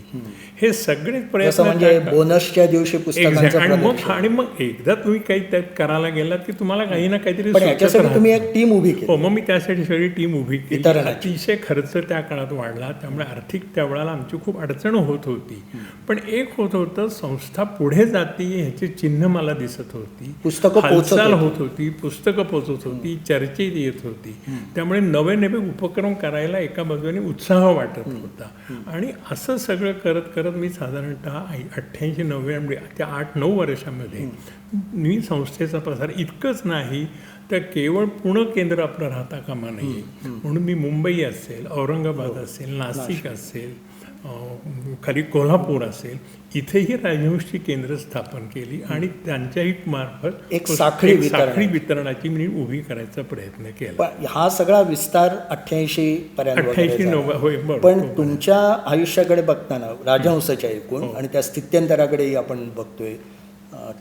हे सगळे प्रयत्न म्हणजे बोनसच्या दिवशी पुस्तकांचं आणि मग एकदा तुम्ही काही त्यात करायला गेलात की तुम्हाला काही ना काहीतरी तुम्ही एक टीम उभी केली. हो, मग मी त्यासाठी सगळी टीम उभी केली. अतिशय खर्च त्या काळात वाढला, त्यामुळे आर्थिक त्यावेळेला आमची खूप अडचण होत होती. पण एक होत होतं, संस्था पुढे जाते ह्याचे चिन्ह मला दिसत होती, हालचाल होत होती, पुस्तकं पोचत होती, चर्चेत येत होती. त्यामुळे नवे नवे उपक्रम करायला एका बाजूने उत्साह वाटत होता. आणि असं सगळं करत करत मी साधारणतः 88-90 त्या 8-9 वर्षामध्ये मी संस्थेचा प्रसार इतकंच नाही तर केवळ पुणे केंद्र आपलं राहता कामा नये म्हणून मी मुंबई असेल, औरंगाबाद असेल, नाशिक असेल, खाली कोल्हापूर असेल, इथेही राजहंसची केंद्र स्थापन केली आणि त्यांच्याही मार्फत एक साखळी वितरणाची मी उभी करायचा प्रयत्न केला. हा सगळा विस्तार 88 पर्यंत 88-90 होय. पण तुमच्या आयुष्याकडे बघताना राजहंसाच्या एकूण आणि त्या स्थित्यंतराकडेही आपण बघतोय,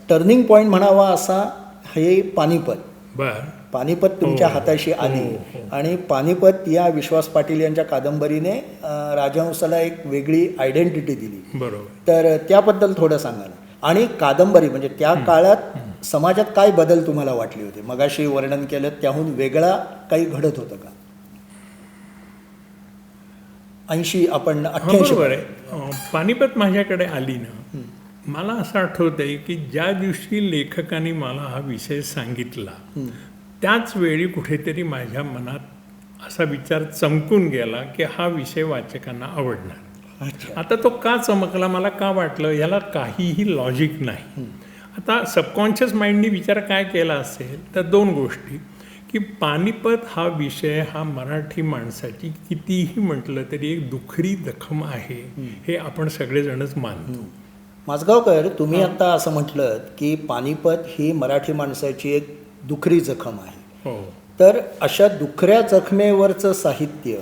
टर्निंग पॉईंट म्हणावा असा हे पानिपत तुमच्या हाताशी आली. आणि पानिपत या विश्वास पाटील यांच्या कादंबरीने राजहंसाला एक वेगळी आयडेंटिटी दिली. बरोबर. तर त्याबद्दल थोडं सांगा ना. आणि कादंबरी म्हणजे त्या काळात समाजात काय बदल तुम्हाला वाटले होते? मगाशी वर्णन केलं त्याहून वेगळा काही घडत होतं का? 88 बरोबर आहे. पानिपत माझ्याकडे आली ना, मला असं आठवत आहे की ज्या दिवशी लेखकाने मला हा विषय सांगितला त्याच वेळी कुठेतरी माझ्या मनात असा विचार चमकून गेला की हा विषय वाचकांना आवडणार. आता तो का चमकला, मला का वाटलं, याला काहीही लॉजिक नाही. आता सबकॉन्शियस माइंडनी विचार काय केला असेल तर 2 गोष्टी, की पानिपत हा विषय हा मराठी माणसाची कितीही म्हटलं तरी एक दुखरी जखम आहे हे आपण सगळेजणच मानतो. माजगावकर, तुम्ही आता असं म्हटलं की पानिपत ही मराठी माणसाची एक दुखरी जखम आहे. हो. तर अशा दुखऱ्या जखमेवरचं साहित्य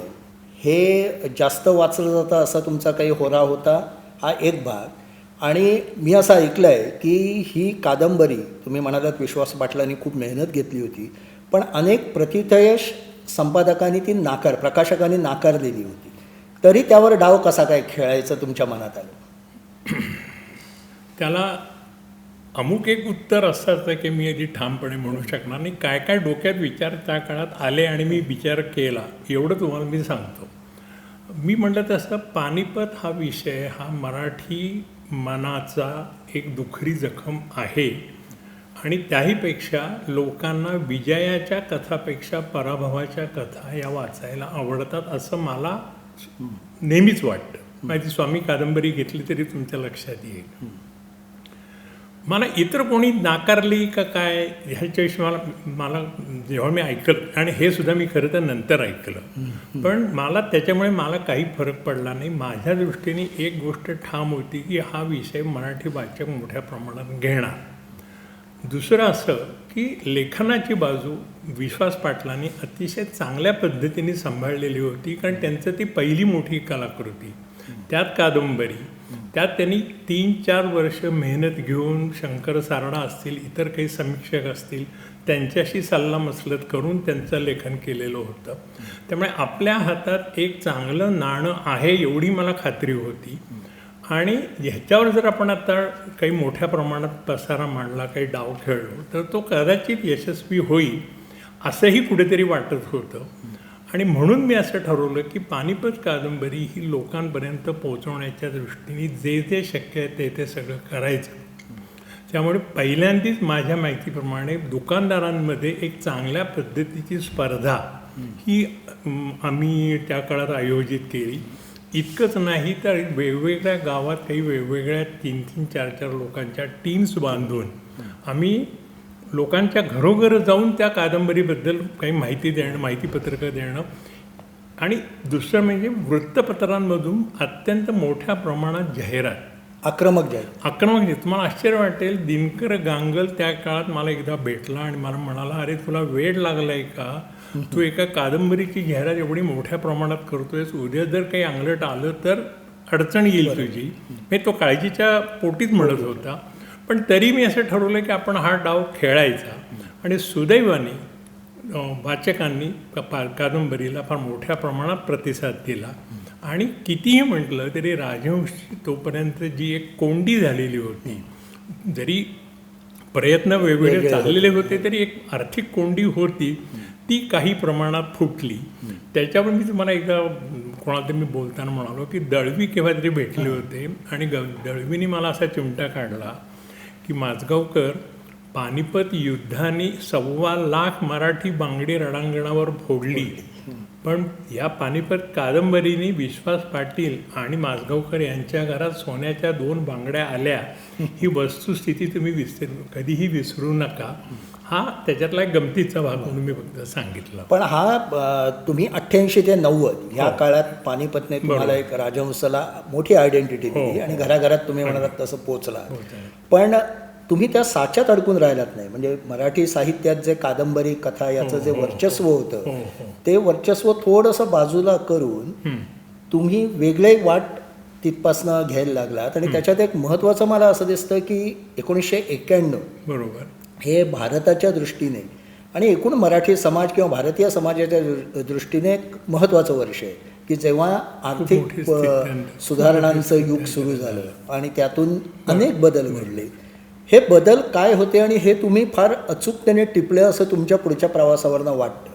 हे जास्त वाचलं जातं असा तुमचा काही होरा होता, हा एक भाग. आणि मी असं ऐकलं आहे की ही कादंबरी तुम्ही म्हणालात विश्वास पाटलांनी खूप मेहनत घेतली होती, पण अनेक प्रतिथयश संपादकांनी ती प्रकाशकांनी नाकारलेली होती. तरी त्यावर डाव कसा काय खेळायचं तुमच्या मनात आलं? त्याला अमुक एक उत्तर असतं की मी अगदी ठामपणे म्हणू शकणार नाही. काय काय डोक्यात विचार त्या काळात आले आणि मी विचार केला एवढं तुम्हाला मी सांगतो. मी म्हटलं तसं पानिपत हा विषय हा मराठी मनाचा एक दुखरी जखम आहे आणि त्याहीपेक्षा लोकांना विजयाच्या कथापेक्षा पराभवाच्या कथा या वाचायला आवडतात असं मला नेहमीच वाटतं. माझी स्वामी कादंबरी घेतली तरी तुमच्या लक्षात येईल. मला इतर कोणी नाकारली का काय ह्याच्याविषयी मला जेव्हा मी ऐकलं, आणि हे सुद्धा मी खरं तर नंतर ऐकलं, पण मला त्याच्यामुळे मला काही फरक पडला नाही. माझ्या दृष्टीने एक गोष्ट ठाम होती की हा विषय मराठी वाचक मोठ्या प्रमाणात घेणार. दुसरं असं की लेखनाची बाजू विश्वास पाटलांनी अतिशय चांगल्या पद्धतीने सांभाळलेली होती, कारण त्यांचं ती पहिली मोठी कलाकृती, त्यात कादंबरी, त्यात त्यांनी 3-4 वर्ष मेहनत घेऊन शंकर सारडा असतील, इतर काही समीक्षक असतील, त्यांच्याशी सल्लामसलत करून त्यांचं लेखन केलेलं होतं. त्यामुळे आपल्या हातात एक चांगलं नाणं आहे एवढी मला खात्री होती. आणि ह्याच्यावर जर आपण आता काही मोठ्या प्रमाणात पसारा मांडला, काही डाव खेळलो, तर तो कदाचित यशस्वी होईल असंही कुठेतरी वाटत होतं. आणि म्हणून मी असं ठरवलं की पानिपत कादंबरी ही लोकांपर्यंत पोहोचवण्याच्या दृष्टीने जे जे शक्य आहे ते सगळं करायचं. त्यामुळे पहिल्यांदाच माझ्या माहितीप्रमाणे दुकानदारांमध्ये एक चांगल्या पद्धतीची स्पर्धा ही आम्ही त्या काळात आयोजित केली. इतकंच नाही तर वेगवेगळ्या गावात काही वेगवेगळ्या 3-3, 4-4 लोकांच्या टीम्स बांधून आम्ही लोकांच्या घरोघर जाऊन त्या कादंबरीबद्दल काही माहिती देणं, माहितीपत्रकं देणं. आणि दुसरं म्हणजे वृत्तपत्रांमधून अत्यंत मोठ्या प्रमाणात जाहिरात, आक्रमक तुम्हाला आश्चर्य वाटेल, दिनकर गांगल त्या काळात मला एकदा भेटला आणि मला म्हणाला, अरे तुला वेळ लागलाय का, तू एका कादंबरीची जाहिरात एवढी मोठ्या प्रमाणात करतोयस, उद्या जर काही अंगलट आलं तर अडचण येईल तुझी. हे तो काळजीच्या पोटीच म्हणत होता. पण तरी मी असं ठरवलं की आपण हा डाव खेळायचा. आणि सुदैवाने वाचकांनी कादंबरीला फार मोठ्या प्रमाणात प्रतिसाद दिला. आणि कितीही म्हटलं तरी राजहंसची तोपर्यंत जी एक कोंडी झालेली होती, जरी प्रयत्न वेगवेगळे चाललेले होते तरी एक आर्थिक कोंडी होती, ती काही प्रमाणात फुटली. त्याच्यावर मी तुम्हाला एकदा कोणाला तरी मी बोलताना म्हणालो की दळवी केव्हा तरी भेटले होते आणि दळवीने मला असा चिमटा काढला की माजगावकर, पानिपत युद्धाने 1.25 मराठी बांगडी रणांगणावर फोडली, पण या पानिपत कादंबरीने विश्वास पाटील आणि माजगावकर यांच्या घरात सोन्याच्या 2 बांगड्या आल्या, ही वस्तुस्थिती तुम्ही कधीही विसरू नका. हा त्याच्यातला एक गमतीचा भाग म्हणून मी फक्त सांगितलं. पण हा तुम्ही 88 ते 90 ह्या काळात पानिपतने तुम्हाला एक राजहंसाला मोठी आयडेंटिटी दिली आणि घराघरात तुम्ही म्हणालात तसं पोचला. पण तुम्ही त्या साच्यात अडकून राहिलात नाही. म्हणजे मराठी साहित्यात जे कादंबरी कथा याचं जे वर्चस्व होतं ते वर्चस्व थोडंसं बाजूला करून तुम्ही वेगळे वाट तिथपासनं घ्यायला लागलात. आणि त्याच्यात एक महत्त्वाचं मला असं दिसतं की 1991 बरोबर हे भारताच्या दृष्टीने आणि एकूण मराठी समाज किंवा भारतीय समाजाच्या दृष्टीने एक महत्त्वाचं वर्ष आहे की जेव्हा आर्थिक सुधारणांचं युग सुरू झालं आणि त्यातून अनेक बदल घडले. हे बदल काय होते आणि हे तुम्ही फार अचूकतेने टिपले असं तुमच्या पुढच्या प्रवासावरनं वाटतं.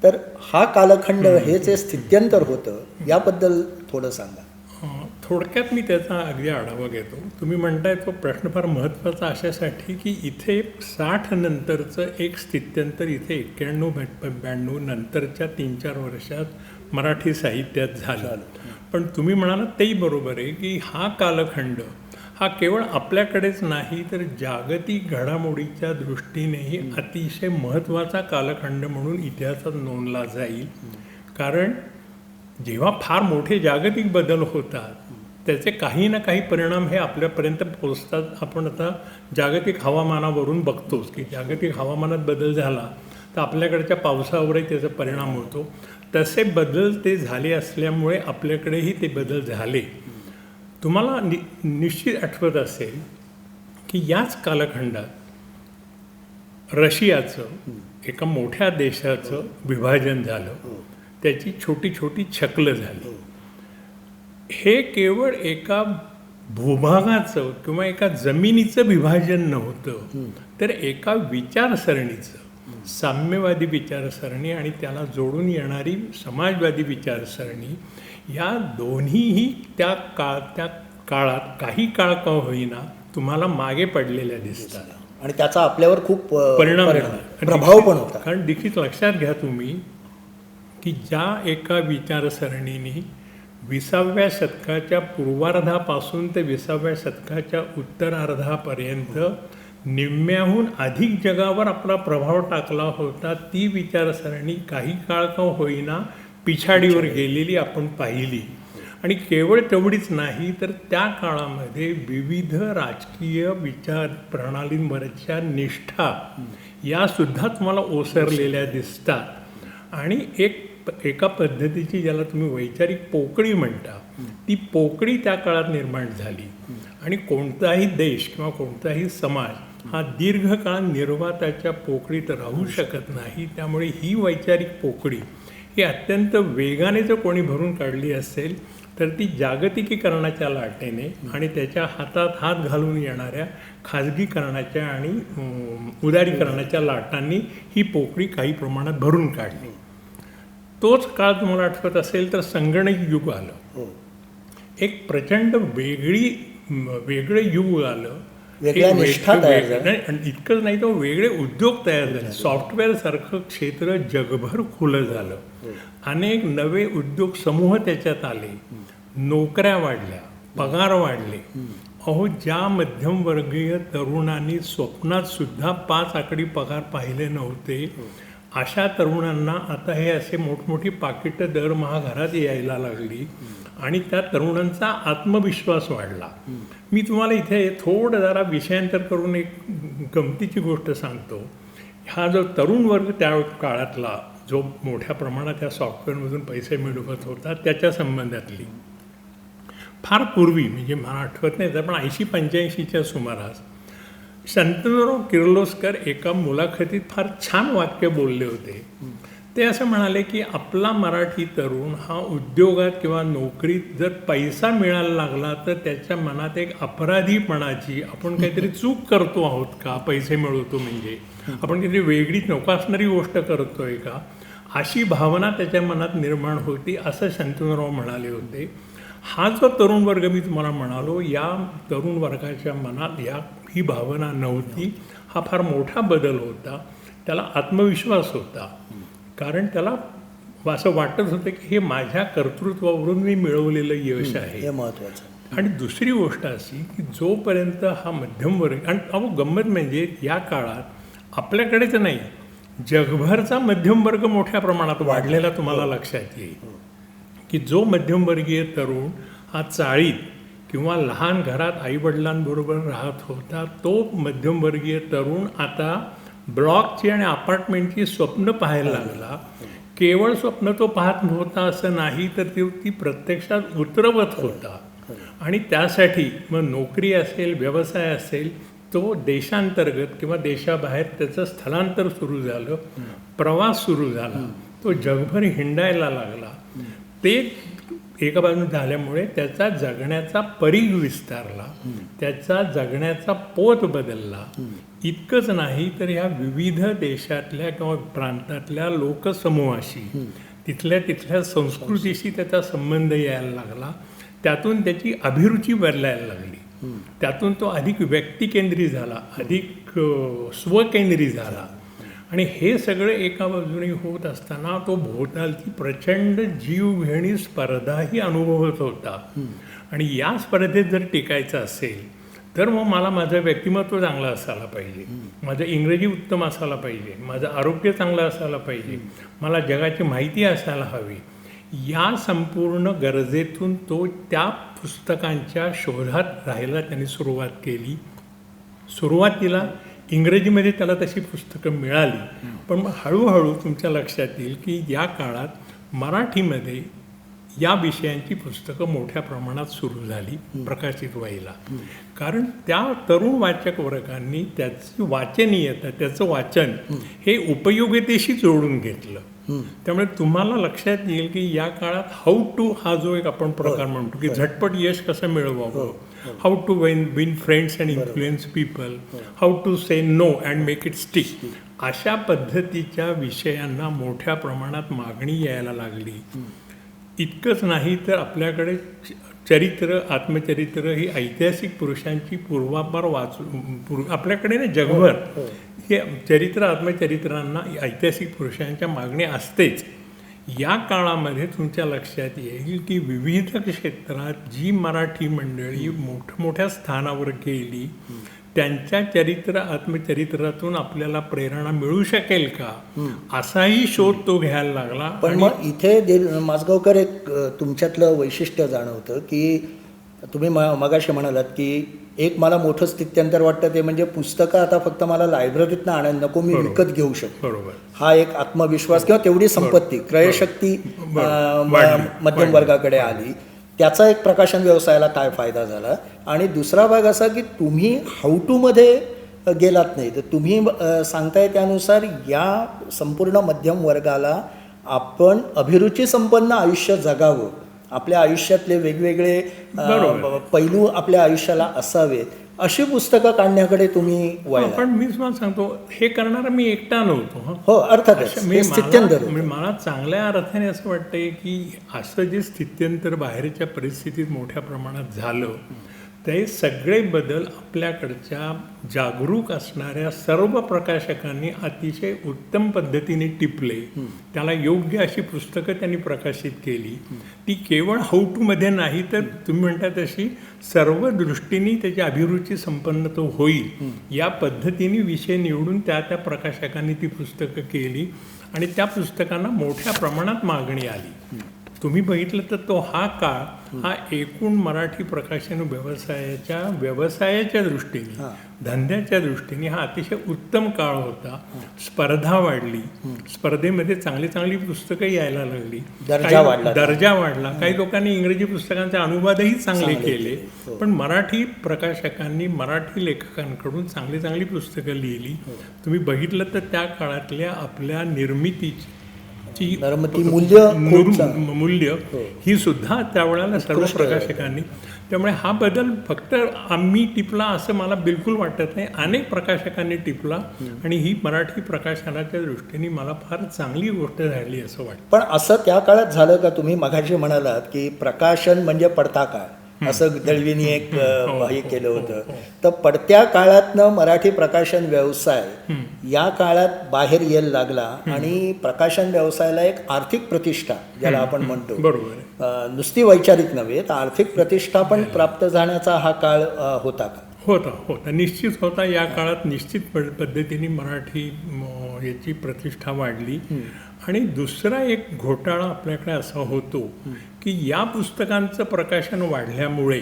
तर हा कालखंड हे जे स्थित्यंतर होतं याबद्दल थोडं सांगा. थोडक्यात मी त्याचा अगदी आढावा घेतो. तुम्ही म्हणताय तो प्रश्न फार महत्त्वाचा अशासाठी की इथे 60 नंतरचं एक स्थित्यंतर इथे 91-92 नंतरच्या 3-4 वर्षात मराठी साहित्यात झालं. पण तुम्ही म्हणालात तेही बरोबर आहे की हा कालखंड हा केवळ आपल्याकडेच नाही तर जागतिक घडामोडीच्या दृष्टीनेही अतिशय महत्त्वाचा कालखंड म्हणून इतिहासात नोंदला जाईल. कारण जेव्हा फार मोठे जागतिक बदल होतात त्याचे काही ना काही परिणाम हे आपल्यापर्यंत पोचतात. आपण आता जागतिक हवामानावरून बघतोच की जागतिक हवामानात बदल झाला तर आपल्याकडच्या पावसावरही त्याचा परिणाम होतो. तसे बदल ते झाले असल्यामुळे आपल्याकडेही ते बदल झाले. तुम्हाला निश्चित आठवत असेल की याच कालखंडात रशियाचं एका मोठ्या देशाचं विभाजन झालं, त्याची छोटी छोटी छकलं झाली. हे केवळ एका भूभागाचं किंवा एका जमिनीचं विभाजन नव्हतं तर एका विचारसरणीचं, साम्यवादी विचारसरणी आणि त्याला जोडून येणारी समाजवादी विचारसरणी, या दोन्हीही त्या काळात काही काळ का होईना तुम्हाला मागे पडलेल्या दिसतात आणि त्याचा आपल्यावर खूप परिणाम प्रभाव पण होता. कारण देखील लक्षात घ्या तुम्ही की ज्या एका विचारसरणीने 20व्या शतकाच्या पूर्वार्धापासून ते 20व्या शतकाच्या उत्तरार्धापर्यंत निम्म्याहून अधिक जगावर आपला प्रभाव टाकला होता, ती विचारसरणी काही काळ का होईना पिछाडीवर गेलेली आपण पाहिली. आणि केवळ तेवढीच नाही तर त्या काळामध्ये विविध राजकीय विचार प्रणालींवरच्या निष्ठा यासुद्धा तुम्हाला ओसरलेल्या दिसतात. आणि एका पद्धतीची ज्याला तुम्ही वैचारिक पोकळी म्हणता ती पोकळी त्या काळात निर्माण झाली. आणि कोणताही देश किंवा कोणताही समाज हा दीर्घकाळ निर्वाताच्या पोकळीत राहू शकत नाही. त्यामुळे ही वैचारिक पोकळी ही अत्यंत वेगाने जर कोणी भरून काढली असेल तर ती जागतिकीकरणाच्या लाटेने आणि त्याच्या हातात हात घालून येणाऱ्या खाजगीकरणाच्या आणि उदारीकरणाच्या लाटांनी ही पोकळी काही प्रमाणात भरून काढली. तोच काळ तुम्हाला आठवत असेल तर संगणक युग आलं. एक प्रचंड वेगळं युग आलं. वेगळ्या निष्ठा तयार झाल्या. आणि इतकंच नाही तर वेगळे उद्योग तयार झाले. सॉफ्टवेअरसारखं क्षेत्र जगभर खुलं झालं. अनेक नवे उद्योग समूह त्याच्यात आले. नोकऱ्या वाढल्या, पगार वाढले. अहो, ज्या मध्यमवर्गीय तरुणांनी स्वप्नात सुद्धा 5 आकडी पगार पाहिले नव्हते अशा तरुणांना आता हे असे मोठमोठी पाकिटं दरमहा घरात यायला लागली आणि त्या तरुणांचा आत्मविश्वास वाढला. मी तुम्हाला इथे थोडं जरा विषयांतर करून एक गमतीची गोष्ट सांगतो. हा जो तरुण वर्ग त्या काळातला जो मोठ्या प्रमाणात त्या सॉफ्टवेअरमधून पैसे मिळवत होता त्याच्या संबंधातली फार पूर्वी म्हणजे मला आठवत नाही तर पण 80-85च्या सुमारास शंतनुराव किर्लोस्कर एका मुलाखतीत फार छान वाक्य बोलले होते. ते असं म्हणाले की आपला मराठी तरुण हा उद्योगात किंवा नोकरीत जर पैसा मिळायला लागला तर त्याच्या मनात एक अपराधीपणाची आपण काहीतरी चूक करतो आहोत का, पैसे मिळवतो म्हणजे आपण काहीतरी वेगळी नको असणारी गोष्ट करतोय का, अशी भावना त्याच्या मनात निर्माण होती असं शंतनुराव म्हणाले होते. हा जो तरुण वर्ग मी तुम्हाला म्हणालो या तरुण वर्गाच्या मनात ही भावना नव्हती. हा फार मोठा बदल होता. त्याला आत्मविश्वास होता. कारण त्याला असं वाटत होतं की हे माझ्या कर्तृत्वावरून मी मिळवलेलं यश आहे. हे महत्त्वाचं. आणि दुसरी गोष्ट अशी की जोपर्यंत हा मध्यमवर्ग आणि अहो गंमत म्हणजे या काळात आपल्याकडेच नाही जगभरचा मध्यमवर्ग मोठ्या प्रमाणात वाढलेला तुम्हाला लक्षात येईल की जो मध्यमवर्गीय तरुण हा चाळीत किंवा लहान घरात आईवडिलांबरोबर राहत होता तो मध्यमवर्गीय तरुण आता ब्लॉकची आणि अपार्टमेंटची स्वप्न पाहायला लागला. केवळ स्वप्न तो पाहत नव्हता असं नाही तर ती प्रत्यक्षात उतरवत होता. आणि त्यासाठी मग नोकरी असेल व्यवसाय असेल तो देशांतर्गत किंवा देशाबाहेर त्याचं स्थलांतर सुरू झालं, प्रवास सुरू झाला, तो जगभर हिंडायला लागला. ते एका बाजूने झाल्यामुळे त्याचा जगण्याचा परीघ विस्तारला, त्याचा जगण्याचा पोत बदलला. इतकंच नाही तर ह्या विविध देशातल्या किंवा प्रांतातल्या लोकसमूहाशी तिथल्या संस्कृतीशी त्याचा संबंध यायला लागला. त्यातून त्याची अभिरुची बदलायला लागली. त्यातून तो अधिक व्यक्तिकेंद्री झाला, अधिक स्वकेंद्री झाला. आणि हे सगळं एका बाजूने होत असताना तो भोवतालची प्रचंड जीवघेणी स्पर्धाही अनुभवत होता. आणि या स्पर्धेत जर टिकायचं असेल तर मग मला माझं व्यक्तिमत्व चांगलं असायला पाहिजे, माझं इंग्रजी उत्तम असायला पाहिजे, माझं आरोग्य चांगलं असायला पाहिजे, मला जगाची माहिती असायला हवी. या संपूर्ण गरजेतून तो त्या पुस्तकांच्या शोधात राहायला त्यांनी सुरुवात केली. सुरुवातीला इंग्रजीमध्ये त्याला तशी पुस्तकं मिळाली, पण मग हळूहळू तुमच्या लक्षात येईल की या काळात मराठीमध्ये या विषयांची पुस्तकं मोठ्या प्रमाणात सुरू झाली प्रकाशित व्हायला. कारण त्या तरुण वाचक वर्गांनी त्याची वाचनीयता, त्याचं वाचन हे उपयोगितेशी जोडून घेतलं. त्यामुळे तुम्हाला लक्षात येईल की या काळात हाऊ टू हा जो एक आपण प्रकार म्हणतो की झटपट यश कसं मिळवावं, how to win friends and influence people, how to say no and make it stick, अशा पद्धतीच्या विषयांना मोठ्या प्रमाणात मागणी यायला लागली. इतकंच नाही तर आपल्याकडे चरित्र, आत्मचरित्र ही ऐतिहासिक पुरुषांची पूर्वापार आपल्याकडे ना जगभर हे चरित्र आत्मचरित्रांना ऐतिहासिक पुरुषांच्या मागणी असतेच. या काळामध्ये तुमच्या लक्षात येईल की विविध क्षेत्रात जी मराठी मंडळी मोठमोठ्या स्थानावर गेली त्यांच्या आत्मचरित्रातून आपल्याला प्रेरणा मिळू शकेल का, असाही शोध तो घ्यायला लागला. पण मग इथे माजगावकर एक तुमच्यातलं वैशिष्ट्य जाणवतं की तुम्ही मगाशी म्हणालात की एक मला मोठं स्थित्यंतर वाटतं ते म्हणजे पुस्तकं आता फक्त मला लायब्ररीतनं आणायला नको, मी विकत घेऊ शकतो. बरोबर. हा एक आत्मविश्वास किंवा तेवढी संपत्ती क्रयशक्ती मध्यम वर्गाकडे आली. त्याचा एक प्रकाशन व्यवसायाला काय फायदा झाला. आणि दुसरा भाग असा की तुम्ही हाऊ टू मध्ये गेलात नाही, तर तुम्ही सांगताय त्यानुसार या संपूर्ण मध्यम वर्गाला आपण अभिरुची संपन्न आयुष्य जगावं, आपल्या आयुष्यातले वेगवेगळे पैलू आपल्या आयुष्याला असावेत, अशी पुस्तकं काढण्याकडे तुम्ही वळला. पण मी तुम्हाला सांगतो, हे करणारा मी एकटा नव्हतो. हो, अर्थातच मला चांगल्या अर्थाने असं वाटतंय की असं जे स्थित्यंतर बाहेरच्या परिस्थितीत मोठ्या प्रमाणात झालं, ते सगळे बदल आपल्याकडच्या जागरूक असणाऱ्या सर्व प्रकाशकांनी अतिशय उत्तम पद्धतीने टिपले. त्याला योग्य अशी पुस्तकं त्यांनी प्रकाशित केली. ती केवळ हाऊ टू मध्ये नाही, तर तुम्ही म्हणता तशी सर्व दृष्टीने त्याची अभिरुची संपन्न तो होईल या पद्धतीने विषय निवडून त्या प्रकाशकांनी ती पुस्तकं केली आणि त्या पुस्तकांना मोठ्या प्रमाणात मागणी आली. तुम्ही बघितलं तर तो हा काळ हा एकूण मराठी प्रकाशन व्यवसायाच्या दृष्टीने, धंद्याच्या दृष्टीने हा अतिशय उत्तम काळ होता. स्पर्धा वाढली, स्पर्धेमध्ये चांगली चांगली पुस्तकं यायला लागली, दर्जा वाढला. काही लोकांनी इंग्रजी पुस्तकांचे अनुवादही चांगले केले, पण मराठी प्रकाशकांनी मराठी लेखकांकडून चांगली चांगली पुस्तकं लिहिली. तुम्ही बघितलं तर त्या काळातल्या आपल्या निर्मितीची मूल्य ही सुद्धा त्यावेळेला सर्व प्रकाशकांनी. त्यामुळे हा बदल फक्त आम्ही टिपला असं मला बिलकुल वाटत नाही, अनेक प्रकाशकांनी टिपला आणि ही मराठी प्रकाशनाच्या दृष्टीने मला फार चांगली गोष्ट झाली असं वाटतं. पण असं त्या काळात झालं का? तुम्ही मगाशी म्हणालात की प्रकाशन म्हणजे पडता काळ, असं दळवींनी एक हे केलं होतं. तर पडत्या काळातनं मराठी प्रकाशन व्यवसाय या काळात बाहेर यायला लागला आणि प्रकाशन व्यवसायाला एक आर्थिक प्रतिष्ठा ज्याला आपण म्हणतो, बरोबर, नुसती वैचारिक नव्हे तर आर्थिक प्रतिष्ठा पण प्राप्त झाण्याचा हा काळ होता का? होता, निश्चित होता. या काळात निश्चित पद्धतीने मराठी याची प्रतिष्ठा वाढली. आणि दुसरा एक घोटाळा आपल्याकडे असा होतो की या पुस्तकांचं प्रकाशन वाढल्यामुळे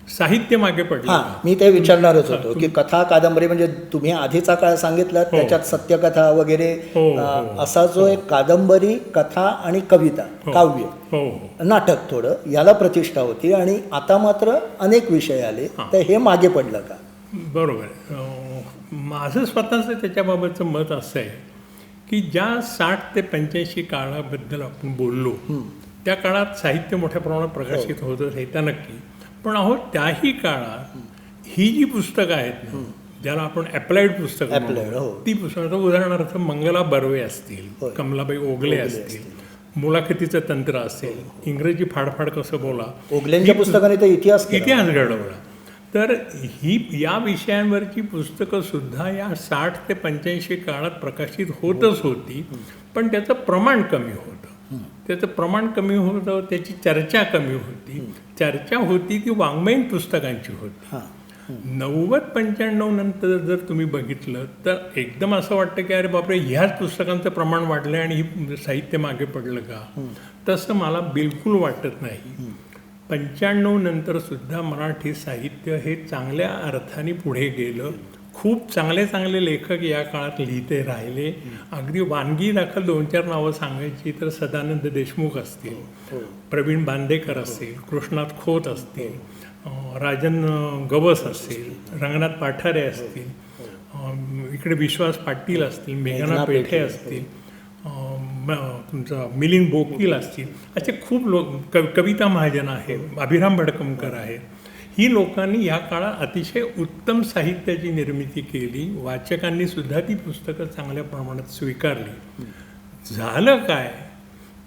साहित्य मागे पडलं. मी ते विचारणारच होतो की कथा कादंबरी म्हणजे तुम्ही आधीचा काळ सांगितला, त्याच्यात सत्यकथा वगैरे असा जो एक कादंबरी, कथा आणि कविता, काव्य, नाटक थोडं याला प्रतिष्ठा होती आणि आता मात्र अनेक विषय आले, तर हे मागे पडलं का? बरोबर. माझं स्वतःचं त्याच्याबाबतचं मत असं आहे की ज्या 60 ते 85 काळाबद्दल आपण बोललो, त्या काळात साहित्य मोठ्या प्रमाणात प्रकाशित होतं हे तर नक्की. पण त्याही काळात ही जी पुस्तकं आहेत ना, ज्याला आपण अप्लाइड पुस्तकं, ती पुस्तकं उदाहरणार्थ मंगला बर्वे असतील, कमलाबाई ओगले असतील, मुलाखतीचं तंत्र असेल, इंग्रजी फाडफाड कसं बोला, ओगलेंच्या पुस्तकाने तर इतिहास घडवला. तर ही या विषयांवरची पुस्तकं सुद्धा या 60 ते 85 काळात प्रकाशित होतच होती, पण त्याचं प्रमाण कमी होतं. त्याची चर्चा कमी होती. चर्चा होती ती वाङ्मयीन पुस्तकांची होती. 90-95 नंतर जर तुम्ही बघितलं तर एकदम असं वाटतं की अरे बापरे, ह्याच पुस्तकांचं प्रमाण वाढलं आणि ही साहित्य मागे पडलं का? तसं मला बिलकुल वाटत नाही. 95 नंतर सुद्धा मराठी साहित्य हे चांगल्या अर्थाने पुढे गेलं. खूप चांगले चांगले लेखक या काळात लिहिते राहिले. अगदी वानगी दाखल 2-4 नावं सांगायची तर सदानंद देशमुख असतील, प्रवीण बांदेकर असतील, कृष्णात खोत असतील, राजन गवस असतील, रंगनाथ पाठारे असतील, इकडे विश्वास पाटील असतील, मेघना पेठे असतील, तुमचा मिलिंद बोकील असतील, असे खूप लोक, कविता महाजन आहे, अभिराम भडकमकर आहे. ही लोकांनी या काळात अतिशय उत्तम साहित्याची निर्मिती केली. वाचकांनी सुद्धा ती पुस्तकं चांगल्या प्रमाणात स्वीकारली. झालं काय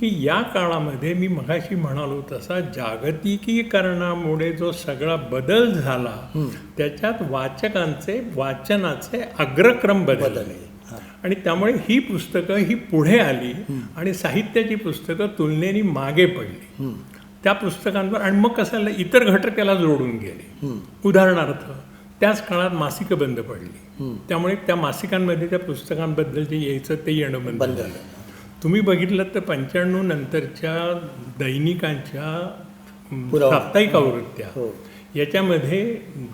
की या काळामध्ये मी मगाशी म्हणालो तसा जागतिकीकरणामुळे जो सगळा बदल झाला, त्याच्यात वाचकांचे वाचनाचे अग्रक्रम बदलले आणि त्यामुळे ही पुस्तकं ही पुढे आली आणि साहित्याची पुस्तकं तुलनेने मागे पडली त्या पुस्तकांवर. आणि मग कसं इतर घटक त्याला जोडून गेले. उदाहरणार्थ त्याच काळात मासिकं बंद पडली. त्यामुळे त्या मासिकांमध्ये त्या पुस्तकांबद्दल जे यायचं ते येणं बंद बंद झालं. तुम्ही बघितलं तर 95 नंतरच्या दैनिकांच्या पुरवठा. साप्ताहिक आवृत्त्या हो. याच्यामध्ये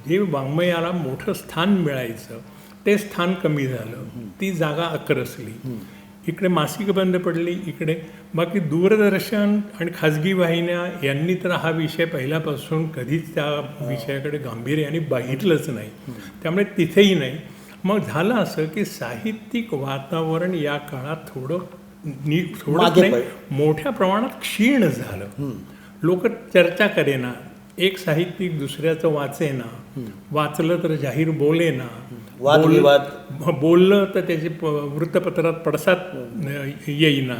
जे वाङ्मयाला मोठं स्थान मिळायचं ते स्थान कमी झालं, ती जागा आक्रसली. इकडे मासिकं बंद पडली, इकडे बाकी दूरदर्शन आणि खाजगी वाहिन्या यांनी तर हा विषय पहिल्यापासून कधीच त्या विषयाकडे गांभीर्याने बघितलंच नाही, त्यामुळे तिथेही नाही. मग झालं असं की साहित्यिक वातावरण या काळात थोडं मागे नाही, मोठ्या प्रमाणात क्षीण झालं. लोक चर्चा करेना, एक साहित्यिक दुसऱ्याचं वाचेना, वाचलं तर जाहीर बोलेना, वादविवाद बोललं तर त्याचे वृत्तपत्रात पडसाद येईना.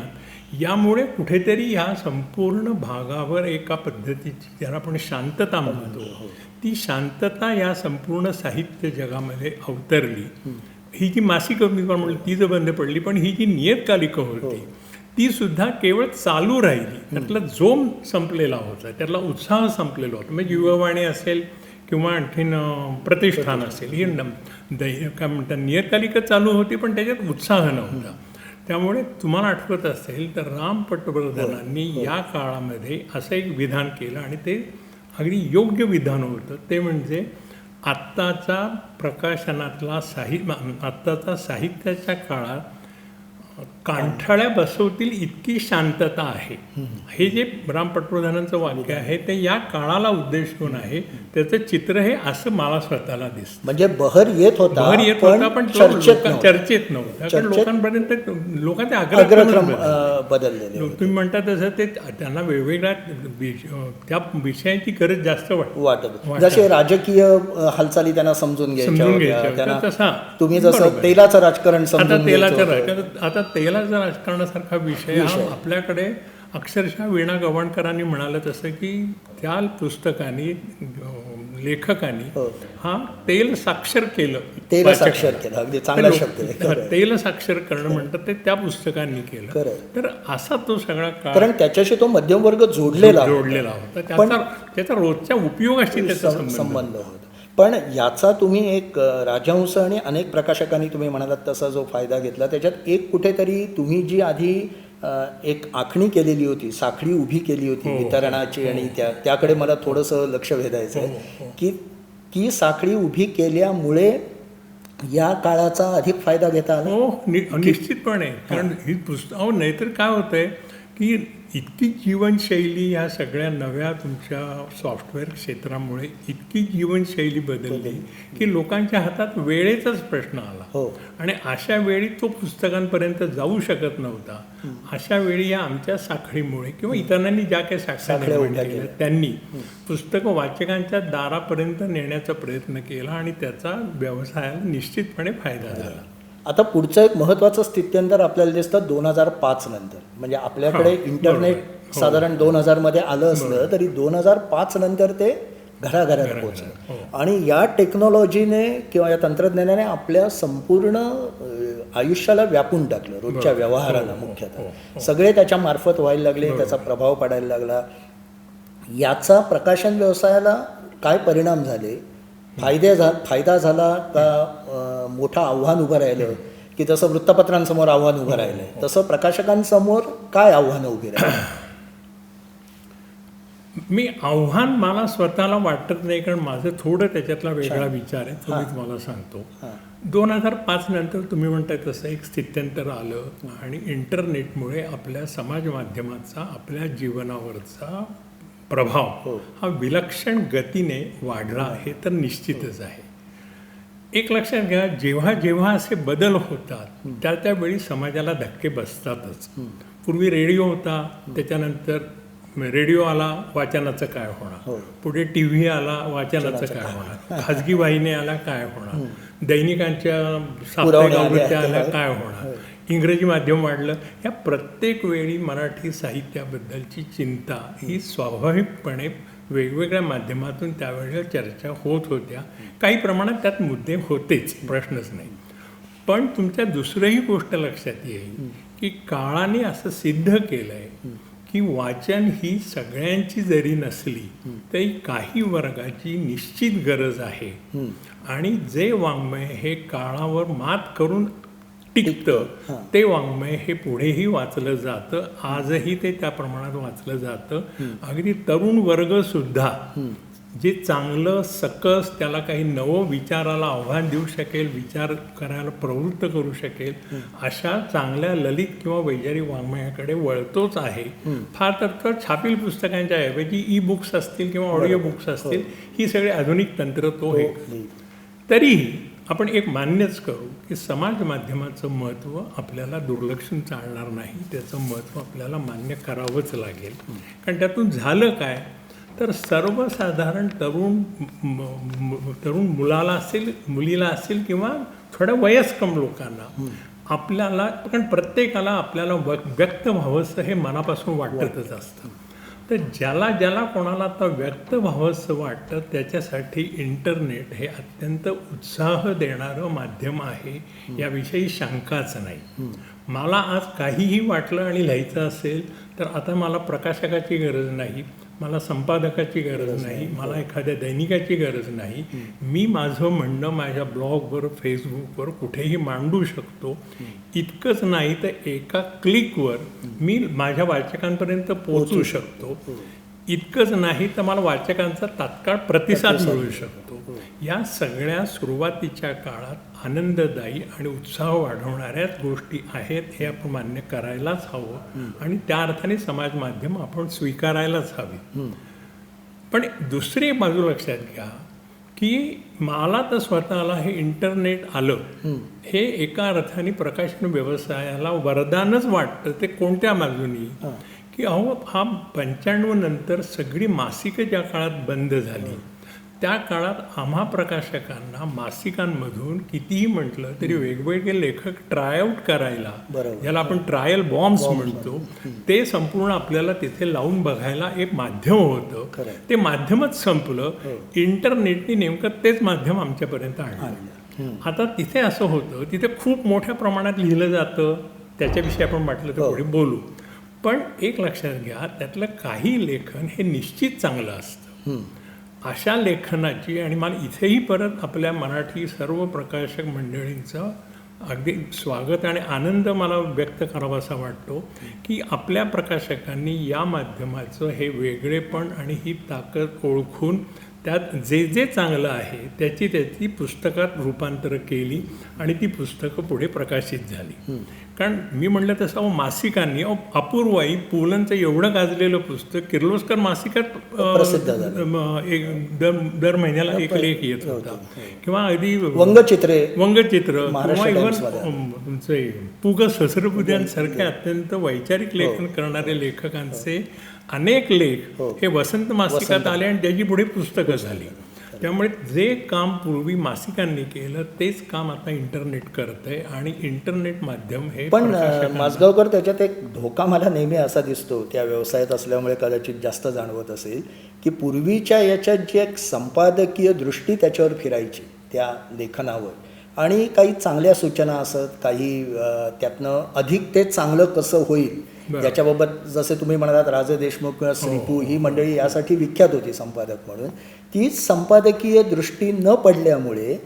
यामुळे कुठेतरी या संपूर्ण भागावर एका पद्धतीची ज्याला आपण शांतता म्हणतो, ती शांतता या संपूर्ण साहित्य जगामध्ये अवतरली. ही जी मासिकं मी पण म्हणलं ती जर बंद पडली, पण ही जी नियतकालिकं होती ती सुद्धा केवळ चालू राहिली. त्यातला जोम संपलेला होता, त्यातला उत्साह संपलेला होता. म्हणजे युववाणी असेल किंवा आणखीन प्रतिष्ठान असेल, ही काय म्हणतात नियतकालिकं चालू होती, पण त्याच्यात उत्साह नव्हता. त्यामुळे तुम्हाला आठवत असेल तर राम पटवर्धनांनी या काळामध्ये असं एक विधान केलं आणि ते अगदी योग्य विधान होतं. ते म्हणजे आत्ताचा प्रकाशनातला आत्ताचा साहित्याच्या काळात कांठाळ्या बसवतील इतकी शांतता आहे. हे जे राम पटवर्धनांचं वाक्य आहे ते या काळाला उद्देशून आहे. त्याचं चित्र हे असं मला स्वतःला दिसतं. म्हणजे बहर येत होता पण चर्चेत नव्हता, कारण लोकांपर्यंत लोकांचे अग्रक्रम बदललेले. तुम्ही म्हणता तसं ते त्यांना वेगवेगळ्या त्या विषयांची गरज जास्त वाटत. जसे राजकीय हालचाली त्यांना समजून घ्यायच्या, तसा तुम्ही जसं तेलाचं राजकारण समजून आता तेलाचा राजकारणासारखा विषय हा आपल्याकडे अक्षरशः वीणा गवाणकरांनी म्हणालं तसं की त्या पुस्तकाने लेखकांनी हा तेल साक्षर केलं. अगदी चांगला शब्द आहे. तेल साक्षर करणं म्हणतात ते त्या पुस्तकांनी केलं. तर असा तो सगळा काळ, कारण त्याच्याशी तो मध्यमवर्ग जोडलेला होता. त्याचा रोजच्या उपयोगाशी त्याचा संबंध होता. पण याचा तुम्ही एक राजहंस आणि अनेक प्रकाशकांनी तुम्ही म्हणालात तसा जो फायदा घेतला, त्याच्यात एक कुठेतरी तुम्ही जी आधी एक आखणी केलेली होती, साखळी उभी केली होती वितरणाची, आणि त्याकडे मला थोडंसं लक्ष वेधायचं आहे की ती साखळी उभी केल्यामुळे या काळाचा अधिक फायदा घेता आला. हो, निश्चितपणे. कारण ही पुस्तक नाहीतर काय होतंय की इतकी जीवनशैली या सगळ्या नव्या तुमच्या सॉफ्टवेअर क्षेत्रामुळे इतकी जीवनशैली बदलली की लोकांच्या हातात वेळेचाच प्रश्न आला. आणि अशा वेळी तो पुस्तकांपर्यंत जाऊ शकत नव्हता. अशा वेळी या आमच्या साखळीमुळे किंवा इतरांनी ज्या काही साखळ्या निर्माण केल्या त्यांनी पुस्तकं वाचकांच्या दारापर्यंत नेण्याचा प्रयत्न केला आणि त्याचा व्यवसायाला निश्चितपणे फायदा झाला. आता पुढचं एक महत्त्वाचं स्थित्यंतर आपल्याला दिसतं 2005 नंतर. म्हणजे आपल्याकडे इंटरनेट साधारण 2000 आलं असलं तरी 2005 नंतर ते घराघरात पोहोचलं. आणि या टेक्नॉलॉजीने किंवा या तंत्रज्ञानाने आपल्या संपूर्ण आयुष्याला व्यापून टाकलं, रोजच्या व्यवहाराला मुख्यतः. सगळे त्याच्या मार्फत व्हायला लागले, त्याचा प्रभाव पडायला लागला. याचा प्रकाशन व्यवसायाला काय परिणाम झाले? फायदा झाला का मोठं आव्हान उभं राहिलं? की जसं वृत्तपत्रांसमोर आव्हान उभं राहिलं तसं प्रकाशकांसमोर काय आव्हानं उभी राहिली? मी आव्हान मला स्वतःला वाटत नाही, कारण माझं थोडं त्याच्यातला वेगळा विचार आहे, तो मी तुम्हाला सांगतो. 2005 नंतर तुम्ही म्हणताय तसं एक स्थित्यंतर आलं आणि इंटरनेटमुळे आपल्या समाज माध्यमाचा आपल्या जीवनावरचा प्रभाव हा विलक्षण गतीने वाढला आहे तर निश्चितच आहे. एक लक्षात घ्या, जेव्हा जेव्हा असे बदल होतात त्या त्यावेळी समाजाला धक्के बसतातच. पूर्वी रेडिओ होता, त्याच्यानंतर रेडिओ आला, वाचनाचं काय होणार? पुढे टी व्ही आला, वाचनाचं काय होणार? खाजगी वाहिनी आला, काय होणार? दैनिकांच्या साप्ताहिक आवृत्त्या आल्या, काय होणार? इंग्रजी माध्यम वाढलं. या प्रत्येक वेळी मराठी साहित्याबद्दलची चिंता ही स्वाभाविकपणे वेगवेगळ्या माध्यमातून त्यावेळेला चर्चा होत होत्या. काही प्रमाणात त्यात मुद्दे होतेच, प्रश्नच नाही. पण तुमच्या दुसरंही गोष्ट लक्षात येईल की काळाने असं सिद्ध केलं आहे की वाचन ही सगळ्यांची जरी नसली तरी काही वर्गाची निश्चित गरज आहे. आणि जे वाङ्मय हे काळावर मात करून टिकतं ते वाङ्मय हे पुढेही वाचलं जातं. आजही ते त्या प्रमाणात वाचलं जातं. अगदी तरुण वर्ग सुद्धा जे चांगलं सकस त्याला काही नवं विचाराला आव्हान देऊ शकेल, विचार करायला प्रवृत्त करू शकेल अशा चांगल्या ललित किंवा वैचारिक वाङ्मयाकडे वळतोच आहे. फार तर छापील पुस्तकांच्या ऐवजी ई बुक्स असतील किंवा ऑडिओ बुक्स असतील ही सगळी आधुनिक तंत्र तो हे. तरीही आपण एक मान्यच करू की समाज माध्यमाचं महत्त्व आपल्याला दुर्लक्षून चालणार नाही. त्याचं महत्त्व आपल्याला मान्य करावंच लागेल. कारण त्यातून झालं काय तर सर्वसाधारण तरुण मुलीला असेल किंवा थोड्या वयस्क लोकांना आपल्याला, कारण प्रत्येकाला आपल्याला व्यक्त व्हावंसं हे मनापासून वाटतच असतं. तर ज्याला कोणाला आता व्यक्त व्हावंसं वाटतं त्याच्यासाठी इंटरनेट हे अत्यंत उत्साह देणारं माध्यम आहे, याविषयी शंकाच नाही. मला आज काहीही वाटलं आणि लिहायचं असेल तर आता मला प्रकाशकाची गरज नाही, मला संपादकाची गरज नाही, मला एखाद्या दैनिकाची गरज नाही. मी माझं म्हणणं माझ्या ब्लॉगवर, फेसबुकवर कुठेही मांडू शकतो. इतकंच नाही तर एका क्लिकवर मी माझ्या वाचकांपर्यंत पोहोचू शकतो. इतकंच नाही तर मला वाचकांचा तात्काळ प्रतिसाद मिळू शकतो. या सगळ्या सुरुवातीच्या काळात आनंददायी आणि उत्साह वाढवणाऱ्याच गोष्टी आहेत हे आपण मान्य करायलाच हवं. आणि त्या अर्थाने समाज माध्यम आपण स्वीकारायलाच हवी. पण दुसरी बाजू लक्षात घ्या की मला तर स्वतःला हे इंटरनेट आलं हे एका अर्थाने प्रकाशन व्यवसायाला वरदानच वाटतं. ते कोणत्या बाजूनी की अहो हा 95 नंतर सगळी मासिकं ज्या काळात बंद झाली त्या काळात आम्हा प्रकाशकांना मासिकांमधून कितीही म्हटलं तरी वेगवेगळे लेखक ट्रायआउट करायला, ज्याला आपण ट्रायल बॉम्ब्स म्हणतो, ते संपूर्ण आपल्याला तिथे लावून बघायला एक माध्यम होतं. ते माध्यमच संपलं. इंटरनेटने नेमकं तेच माध्यम आमच्यापर्यंत आणलं. आता तिथे असं होतं, तिथे खूप मोठ्या प्रमाणात लिहिलं जातं. त्याच्याविषयी आपण म्हटलं तर पुढे बोलू. पण एक लक्षात घ्या, त्यातलं काही लेखन हे निश्चित चांगलं असतं. अशा लेखनाची, आणि मला इथेही परत आपल्या मराठी सर्व प्रकाशक मंडळींचं अगदी स्वागत आणि आनंद मला व्यक्त करावासा वाटतो की आपल्या प्रकाशकांनी या माध्यमाचं हे वेगळेपण आणि ही ताकद ओळखून त्यात जे जे चांगलं आहे त्याची पुस्तकात रूपांतर केली आणि ती पुस्तकं पुढे प्रकाशित झाली. कारण मी म्हटलं तसं मासिकांनी अपूर्वाई पुलंचं एवढं गाजलेलं पुस्तक किर्लोस्कर मासिकात दर महिन्याला एक लेख येत होता. किंवा अगदी वंगचित्र किंवा इव्हन पु ग सहस्रबुद्ध्यांसारख्या अत्यंत वैचारिक लेखन करणारे लेखकांचे अनेक लेख हे वसंत मासिकात आले आणि त्याची पुढे पुस्तकं झाली. त्यामुळे जे काम पूर्वी मासिकांनी केलं तेच काम आता इंटरनेट करतंय आणि इंटरनेट माध्यम हे. पण माजगावकर, त्याच्यात एक धोका मला नेहमी असा दिसतो, त्या व्यवसायात असल्यामुळे कदाचित जास्त जाणवत असेल, की पूर्वीच्या याच्यात जी एक संपादकीय दृष्टी त्याच्यावर फिरायची त्या लेखनावर आणि काही चांगल्या सूचना असत, काही त्यातनं अधिक ते चांगलं कसं होईल याच्याबाबत, जसे तुम्ही म्हणालात राजे देशमुख किंवा श्रीपू ही मंडळी यासाठी विख्यात होती संपादक म्हणून, ती संपादकीय दृष्टी न पडल्यामुळे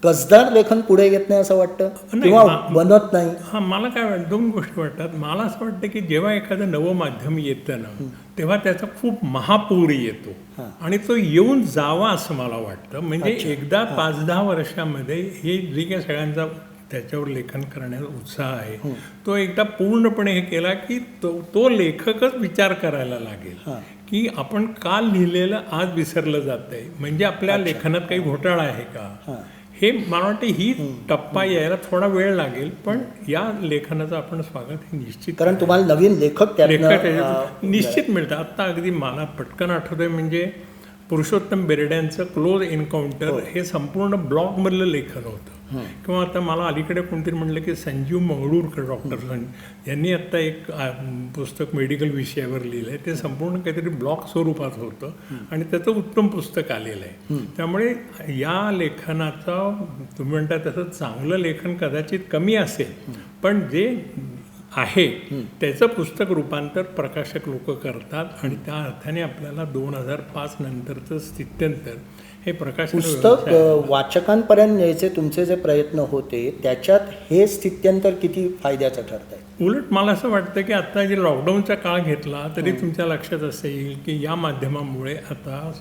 कसदार लेखन पुढे येत नाही असं वाटतं किंवा बनत नाही. हां, मला काय वाटतं, दोन गोष्टी वाटतात. मला असं वाटतं की जेव्हा एखादं नवं माध्यम येतं ना तेव्हा त्याचा खूप महापूर येतो आणि तो येऊन जावा असं मला वाटतं. म्हणजे एकदा 5-10 वर्षामध्ये हे जे काही सगळ्यांचा त्याच्यावर लेखन करण्याचा उत्साह आहे तो एकदा पूर्णपणे हे केला की तो लेखकच विचार करायला लागेल की आपण काल लिहिलेलं आज विसरलं जातंय, म्हणजे आपल्या लेखनात काही घोटाळा आहे का. हे मला वाटतं ही टप्पा यायला थोडा वेळ लागेल, पण या लेखनाचं आपण स्वागत हे निश्चित, कारण तुम्हाला नवीन लेखक निश्चित मिळतं. आत्ता अगदी मला पटकन आठवतंय म्हणजे पुरुषोत्तम बेर्ड्यांचं क्लोज एन्काउंटर हे संपूर्ण ब्लॉगमधलं लेखन होतं. किंवा आता मला अलीकडे कोणतरी म्हणलं की संजीव मंगळूरकर डॉक्टर यांनी आत्ता एक पुस्तक मेडिकल विषयावर लिहिलं आहे, ते संपूर्ण काहीतरी ब्लॉग स्वरूपात होतं आणि त्याचं उत्तम पुस्तक आलेलं आहे. त्यामुळे या लेखनाचा तुम्ही म्हणता तसं चांगलं लेखन कदाचित कमी असेल, पण जे आहे त्याचं पुस्तक रूपांतर प्रकाशक लोक करतात आणि त्या अर्थाने आपल्याला 2005 नंतरचं स्थित्यंतर हे प्रकाशन पुस्तक वाचकांपर्यंत न्यायचे तुमचे जे प्रयत्न होते त्याच्यात हे स्थित्यंतर किती फायद्याचं ठरत आहे? उलट मला असं वाटतं की आता जे लॉकडाऊनचा काळ घेतला तरी तुमच्या लक्षात असेल की या माध्यमामुळे आता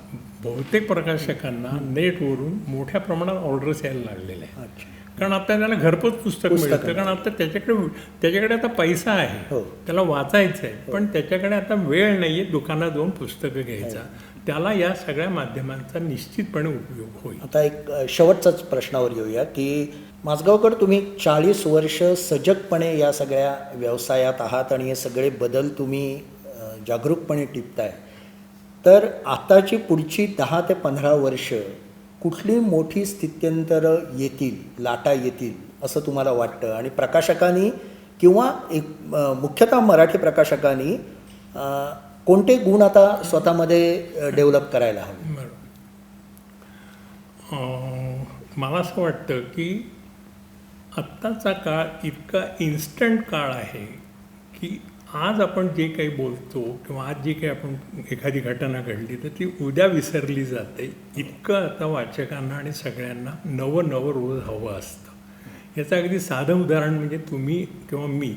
बहुतेक प्रकाशकांना नेटवरून मोठ्या प्रमाणात ऑर्डर्स यायला लागलेल्या आहेत. अच्छा. कारण आता त्याला घरपोच पुस्तक मिळतं, कारण आता त्याच्याकडे आता पैसा आहे, हो. त्याला वाचायचं आहे, पण त्याच्याकडे आता वेळ नाही आहे दुकानात जाऊन पुस्तकं घ्यायचा. त्याला या सगळ्या माध्यमांचा निश्चितपणे उपयोग होईल. आता एक शेवटचाच प्रश्नावर येऊया की माझगावकर, तुम्ही 40 वर्ष सजगपणे या सगळ्या व्यवसायात आहात आणि हे सगळे बदल तुम्ही जागरूकपणे टिपताय. तर आताची पुढची 10 ते 15 वर्ष कुठली मोठी स्थित्यंतरं येतील, लाटा येतील असं तुम्हाला वाटतं? आणि प्रकाशकांनी किंवा एक मुख्यतः मराठी प्रकाशकांनी कोणते गुण आता स्वतःमध्ये डेव्हलप करायला हवे? बरोबर. मला असं वाटतं की आत्ताचा काळ इतका इन्स्टंट काळ आहे की आज आपण जे काही बोलतो किंवा आज जे काही आपण एखादी घटना घडली तर ती उद्या विसरली जाते. इतकं आता वाचकांना आणि सगळ्यांना नवं रोज हवं असतं. याचं अगदी साधं उदाहरण म्हणजे तुम्ही किंवा मी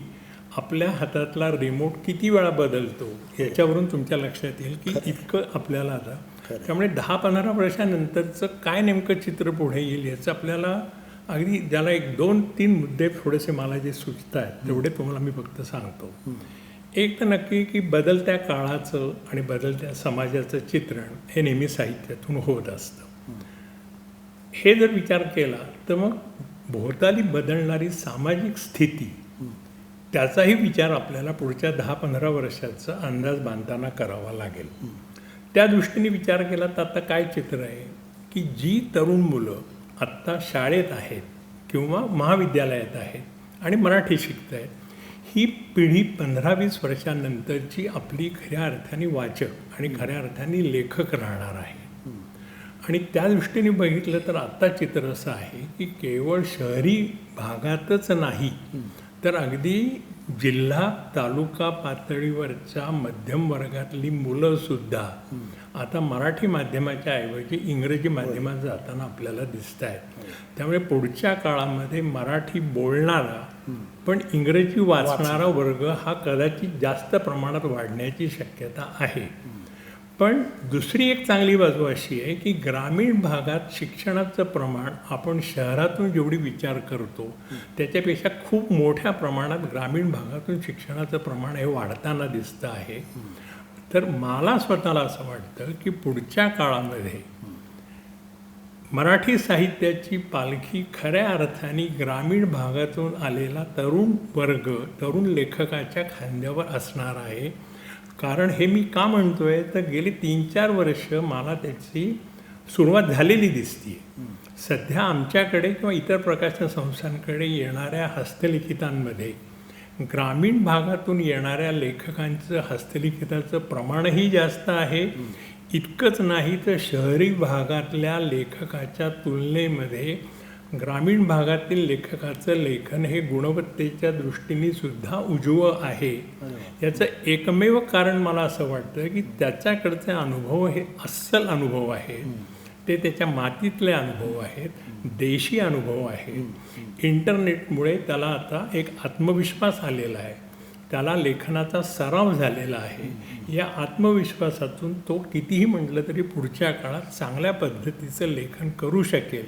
आपल्या हातातला रिमोट किती वेळा बदलतो याच्यावरून तुमच्या लक्षात येईल की इतकं आपल्याला आता. त्यामुळे 10-15 वर्षानंतरचं काय नेमकं चित्र पुढे येईल याचं आपल्याला अगदी ज्याला 1-2-3 मुद्दे थोडेसे मला जे सुचत आहेत तेवढे तुम्हाला मी फक्त सांगतो. एक तर नक्की की बदलत्या काळाचं आणि बदलत्या समाजाचं चित्रण हे नेहमी साहित्यातून होत असतं. हे जर विचार केला तर मग भोवताली बदलणारी सामाजिक स्थिती त्याचाही विचार आपल्याला पुढच्या 10-15 वर्षाचा अंदाज बांधताना करावा लागेल. त्या दृष्टीने विचार केला तर आता काय चित्र आहे की जी तरुण मुलं आत्ता शाळेत आहेत किंवा महाविद्यालयात आहेत आणि मराठी शिकत आहेत, ही पिढी 15-20 वर्षांनंतरची आपली खऱ्या अर्थाने वाचक आणि खऱ्या अर्थाने लेखक राहणार आहे. आणि त्या दृष्टीने बघितलं तर आत्ता चित्र असं आहे की केवळ शहरी भागातच नाही तर अगदी जिल्हा तालुका पातळीवरच्या मध्यम वर्गातली मुलंसुद्धा आता मराठी माध्यमाच्या ऐवजी इंग्रजी माध्यमात जाताना आपल्याला दिसत आहेत. त्यामुळे पुढच्या काळामध्ये मराठी बोलणारा पण इंग्रजी वाचणारा वर्ग हा कदाचित जास्त प्रमाणात वाढण्याची शक्यता आहे. पण दुसरी एक चांगली बाजू अशी आहे की ग्रामीण भागात शिक्षणाचं प्रमाण आपण शहरातून जेवढी विचार करतो त्याच्यापेक्षा खूप मोठ्या प्रमाणात ग्रामीण भागातून शिक्षणाचं प्रमाण हे वाढताना दिसतं आहे. तर मला स्वतःला असं वाटतं की पुढच्या काळामध्ये मराठी साहित्याची पालखी खऱ्या अर्थाने ग्रामीण भागातून आलेला तरुण वर्ग, तरुण लेखकाच्या खांद्यावर असणार आहे. कारण हे मी का म्हणतोय तर गेली 3-4 वर्ष मला त्याची सुरुवात झालेली दिसते. सध्या आमच्याकडे किंवा इतर प्रकाशन संस्थांकडे येणाऱ्या हस्तलिखितांमध्ये ग्रामीण भागातून येणाऱ्या लेखकांचं हस्तलिखिताचं प्रमाणही जास्त आहे. इतकंच नाही तर शहरी भागातल्या लेखकाच्या तुलनेमध्ये ग्रामीण भागातील लेखकाचं लेखन हे गुणवत्तेच्या दृष्टीने सुद्धा उजवं आहे. याचं एकमेव कारण मला असं वाटतं की त्याच्याकडचे अनुभव हे अस्सल अनुभव आहेत. ते त्याच्या मातीतले अनुभव आहेत, देशी अनुभव आहेत. इंटरनेटमुळे त्याला आता एक आत्मविश्वास आलेला आहे, त्याला लेखनाचा सराव झालेला आहे. या आत्मविश्वासातून तो कितीही म्हटलं तरी पुढच्या काळात चांगल्या पद्धतीचं लेखन करू शकेल.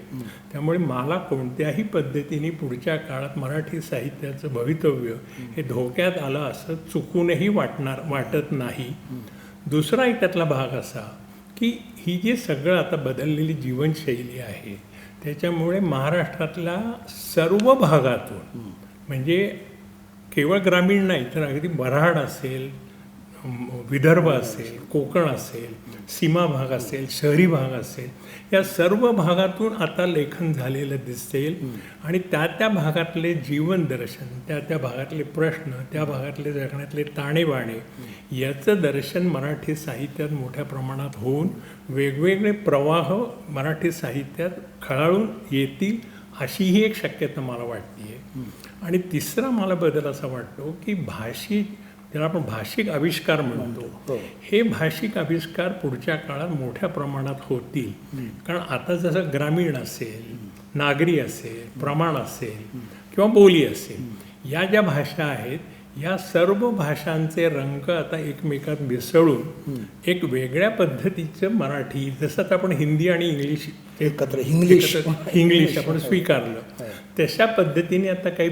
त्यामुळे मला कोणत्याही पद्धतीने पुढच्या काळात मराठी साहित्याचं भवितव्य हे धोक्यात आलं असं चुकूनही वाटत नाही. दुसरा एक त्यातला भाग असा की ही जी सगळं आता बदललेली जीवनशैली आहे त्याच्यामुळे महाराष्ट्रातल्या सर्व भागातून म्हणजे केवळ ग्रामीण नाही तर अगदी वऱ्हाड असेल, विदर्भ असेल, कोकण असेल, सीमा भाग असेल, शहरी भाग असेल, या सर्व भागातून आता लेखन झालेलं दिसेल. आणि त्या भागातले जीवन दर्शन, त्या भागातले प्रश्न, त्या भागातले जगण्यातले ताणेबाणे याचं दर्शन मराठी साहित्यात मोठ्या प्रमाणात होऊन वेगवेगळे प्रवाह मराठी साहित्यात खळाळून येतील अशीही एक शक्यता मला वाटते. आणि तिसरा मला बदल असा वाटतो की ज्याला आपण भाषिक आविष्कार म्हणतो, हो. हे भाषिक आविष्कार पुढच्या काळात मोठ्या प्रमाणात होतील. कारण आता जसं ग्रामीण असेल, नागरी असेल, प्रमाण असेल किंवा बोली असेल, या ज्या भाषा आहेत, या सर्व भाषांचे रंग आता एकमेकात मिसळून एक वेगळ्या पद्धतीचं मराठी, जसं आता आपण हिंदी आणि इंग्लिश एकत्र इंग्लिश आपण स्वीकारलं, तशा पद्धतीने आता काही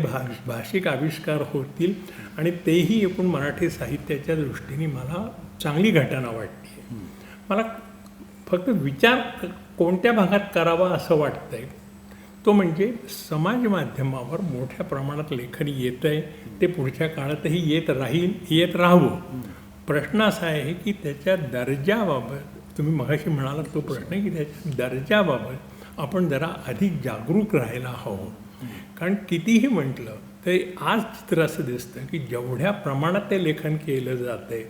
भाषिक आविष्कार होतील आणि तेही एकूण मराठी साहित्याच्या दृष्टीने मला चांगली घटना वाटते. मला फक्त विचार कोणत्या भागात करावा असं वाटतंय, तो म्हणजे समाज माध्यमावर मोठ्या प्रमाणात लेखन येतं आहे, ते पुढच्या काळातही येत राहावं. प्रश्न असा आहे की त्याच्या दर्जाबाबत, तुम्ही मगाशी म्हणालात तो प्रश्न, की त्याच्या दर्जाबाबत आपण जरा अधिक जागरूक राहायला हवं. कारण कितीही म्हटलं तरी आज चित्र असं दिसतं की जेवढ्या प्रमाणात ते लेखन केलं जातं आहे,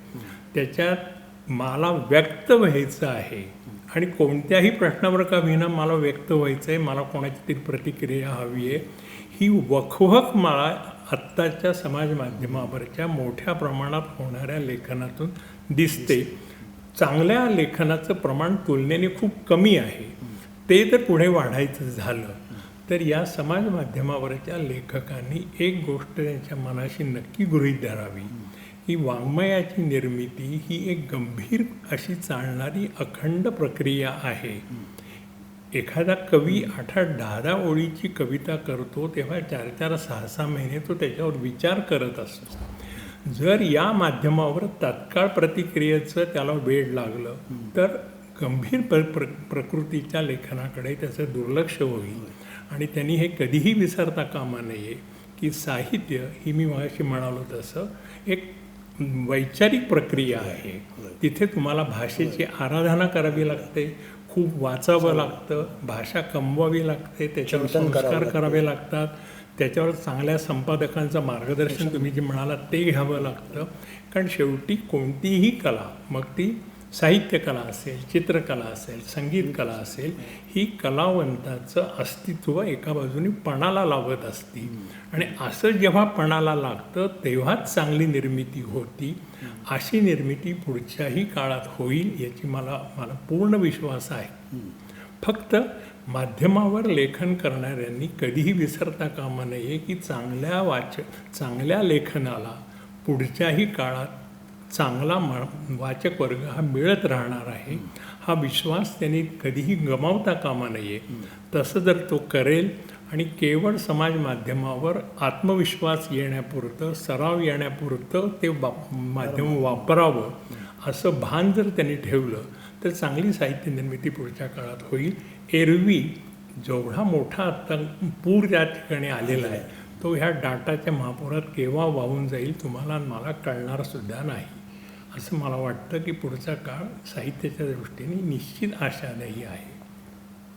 त्याच्यात मला व्यक्त व्हायचं आहे आणि कोणत्याही प्रश्नावर का विना मला व्यक्त व्हायचं आहे, मला कोणाची तरी प्रतिक्रिया हवी आहे, ही वखवक मला आत्ताच्या समाज माध्यमावरच्या मोठ्या प्रमाणात होणाऱ्या लेखनातून दिसते. चांगल्या लेखनाचं प्रमाण तुलनेने खूप कमी आहे. ते जर पुढे वाढायचं झालं तर या समाज माध्यमावरच्या लेखकांनी एक गोष्ट त्यांच्या मनाशी नक्की गृहीत धरावी की वाङ्मयाची निर्मिती ही एक गंभीर अशी चालणारी अखंड प्रक्रिया आहे. एखादा कवी 8-10 ओळीची कविता करतो तेव्हा 4-4, 6-6 महिने तो त्याच्यावर विचार करत असतो. जर या माध्यमावर तात्काळ प्रतिक्रियेचं त्याला वेळ लागलं तर गंभीर प्रकृतीच्या लेखनाकडे त्याचं दुर्लक्ष होईल आणि त्यांनी हे कधीही विसरता कामा नये की साहित्य ही, मी मगाशी म्हणालो तसं, एक वैचारिक प्रक्रिया आहे. तिथे तुम्हाला भाषेची आराधना करावी लागते, खूप वाचावं लागतं, भाषा कमवावी लागते, त्याच्यावर संस्कार करावे लागतात, त्याच्यावर चांगल्या संपादकांचं मार्गदर्शन तुम्ही जे म्हणालात ते घ्यावं लागतं. कारण शेवटी कोणतीही कला, मग ती साहित्यकला असेल, चित्रकला असेल, संगीत कला असेल, ही कलावंताचं अस्तित्व एका बाजूने पणाला लावत असते आणि असं जेव्हा पणाला लागतं तेव्हाच चांगली निर्मिती होती. अशी निर्मिती पुढच्याही काळात होईल याची मला पूर्ण विश्वास आहे. फक्त माध्यमावर लेखन करणाऱ्यांनी कधीही विसरता कामा नये की चांगल्या लेखनाला पुढच्याही काळात चांगला वाचक वर्ग हा मिळत राहणार आहे. हा विश्वास त्यांनी कधीही गमावता कामा नये. तसं जर तो करेल आणि केवळ समाज माध्यमावर आत्मविश्वास येण्यापुरतं, सराव येण्यापुरतं ते माध्यम वापरावं असं भान जर त्यांनी ठेवलं तर चांगली साहित्य निर्मिती पुढच्या काळात होईल. एरवी जेवढा मोठा आत्ता पूर ज्या ठिकाणी आलेला आहे तो ह्या डाटाच्या महापुरात केव्हा वाहून जाईल तुम्हाला मला कळणार सुद्धा नाही. असं मला वाटतं की पुढचा काळ साहित्याच्या दृष्टीने निश्चित आशादायी आहे.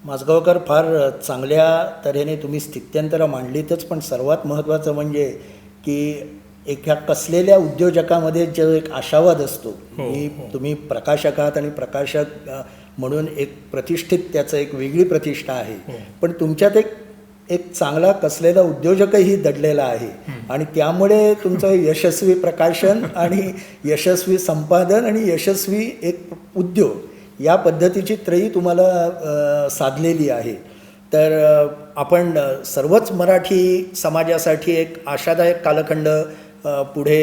माजगावकर, फार चांगल्या तऱ्हेने तुम्ही स्थित्यंतरं मांडलीतच, पण सर्वात महत्त्वाचं म्हणजे की एका कसलेल्या उद्योजकामध्ये जो एक आशावाद असतो, तुम्ही प्रकाशक आहात आणि प्रकाशक म्हणून एक प्रतिष्ठित, त्याचं एक वेगळी प्रतिष्ठा आहे, पण तुमच्यात एक चांगला कसलेला उद्योजकही दडलेला आहे आणि त्यामुळे तुमचं यशस्वी प्रकाशन आणि यशस्वी संपादन आणि यशस्वी एक उद्योग या पद्धतीची त्रयी तुम्हाला साधलेली आहे. तर आपण सर्वच मराठी समाजासाठी एक आशादायक कालखंड पुढे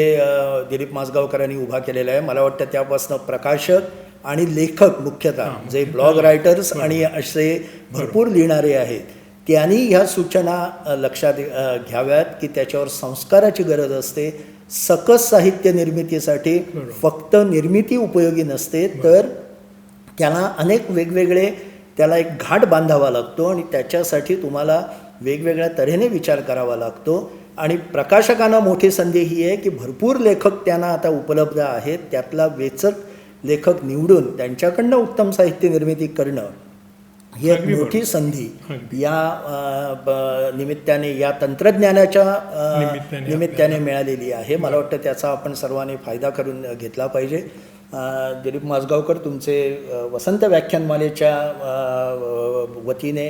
दिलीप माजगावकरांनी उभा केलेला आहे. मला वाटतं त्यापासून प्रकाशक आणि लेखक, मुख्यतः जे ब्लॉग रायटर्स आणि असे भरपूर लिहिणारे आहेत, त्यांनी ह्या सूचना लक्षात घ्याव्यात की त्याच्यावर संस्काराची गरज असते. सकस साहित्य निर्मितीसाठी फक्त निर्मिती उपयोगी नसते, तर त्याला अनेक वेगवेगळे, त्याला एक घाट बांधावा लागतो आणि त्याच्यासाठी तुम्हाला वेगवेगळ्या तऱ्हेने विचार करावा लागतो. आणि प्रकाशकांना मोठी संधी ही आहे की भरपूर लेखक त्यांना आता उपलब्ध आहेत, त्यातला वेचक लेखक निवडून त्यांच्याकडनं उत्तम साहित्य निर्मिती करणं ही एक मोठी संधी या निमित्ताने, या तंत्रज्ञानाच्या निमित्ताने मिळालेली आहे. मला वाटतं त्याचा आपण सर्वांनी फायदा करून घेतला पाहिजे. दिलीप माजगावकर, तुमचे वसंत व्याख्यानमालेच्या वतीने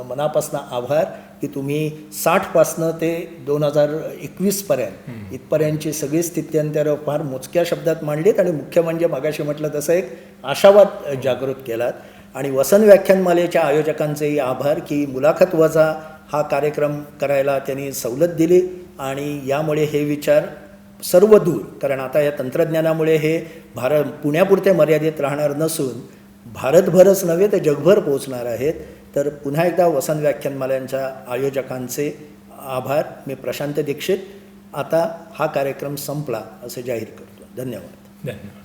मनापासून आभार की तुम्ही 60पासनं ते 2021पर्यंत इथपर्यंतची सगळी स्थित्यंतरं फार मोजक्या शब्दात मांडलीत आणि मुख्य म्हणजे मागाशी म्हटलं तसं एक आशावाद जागृत केलात. आणि वसंत व्याख्यानमालेच्या आयोजकांचेही आभार की मुलाखत वजा हा कार्यक्रम करायला त्यांनी सवलत दिली आणि यामुळे हे विचार सर्व दूर, कारण आता या तंत्रज्ञानामुळे हे पुण्यापुरते मर्यादित राहणार नसून भारतभरच नव्हे तर जगभर पोहोचणार आहेत. तर पुन्हा एकदा वसंत व्याख्यानमालांच्या आयोजकांचे आभार. मी प्रशांत दीक्षित आता हा कार्यक्रम संपला असे जाहीर करतो. धन्यवाद. धन्यवाद.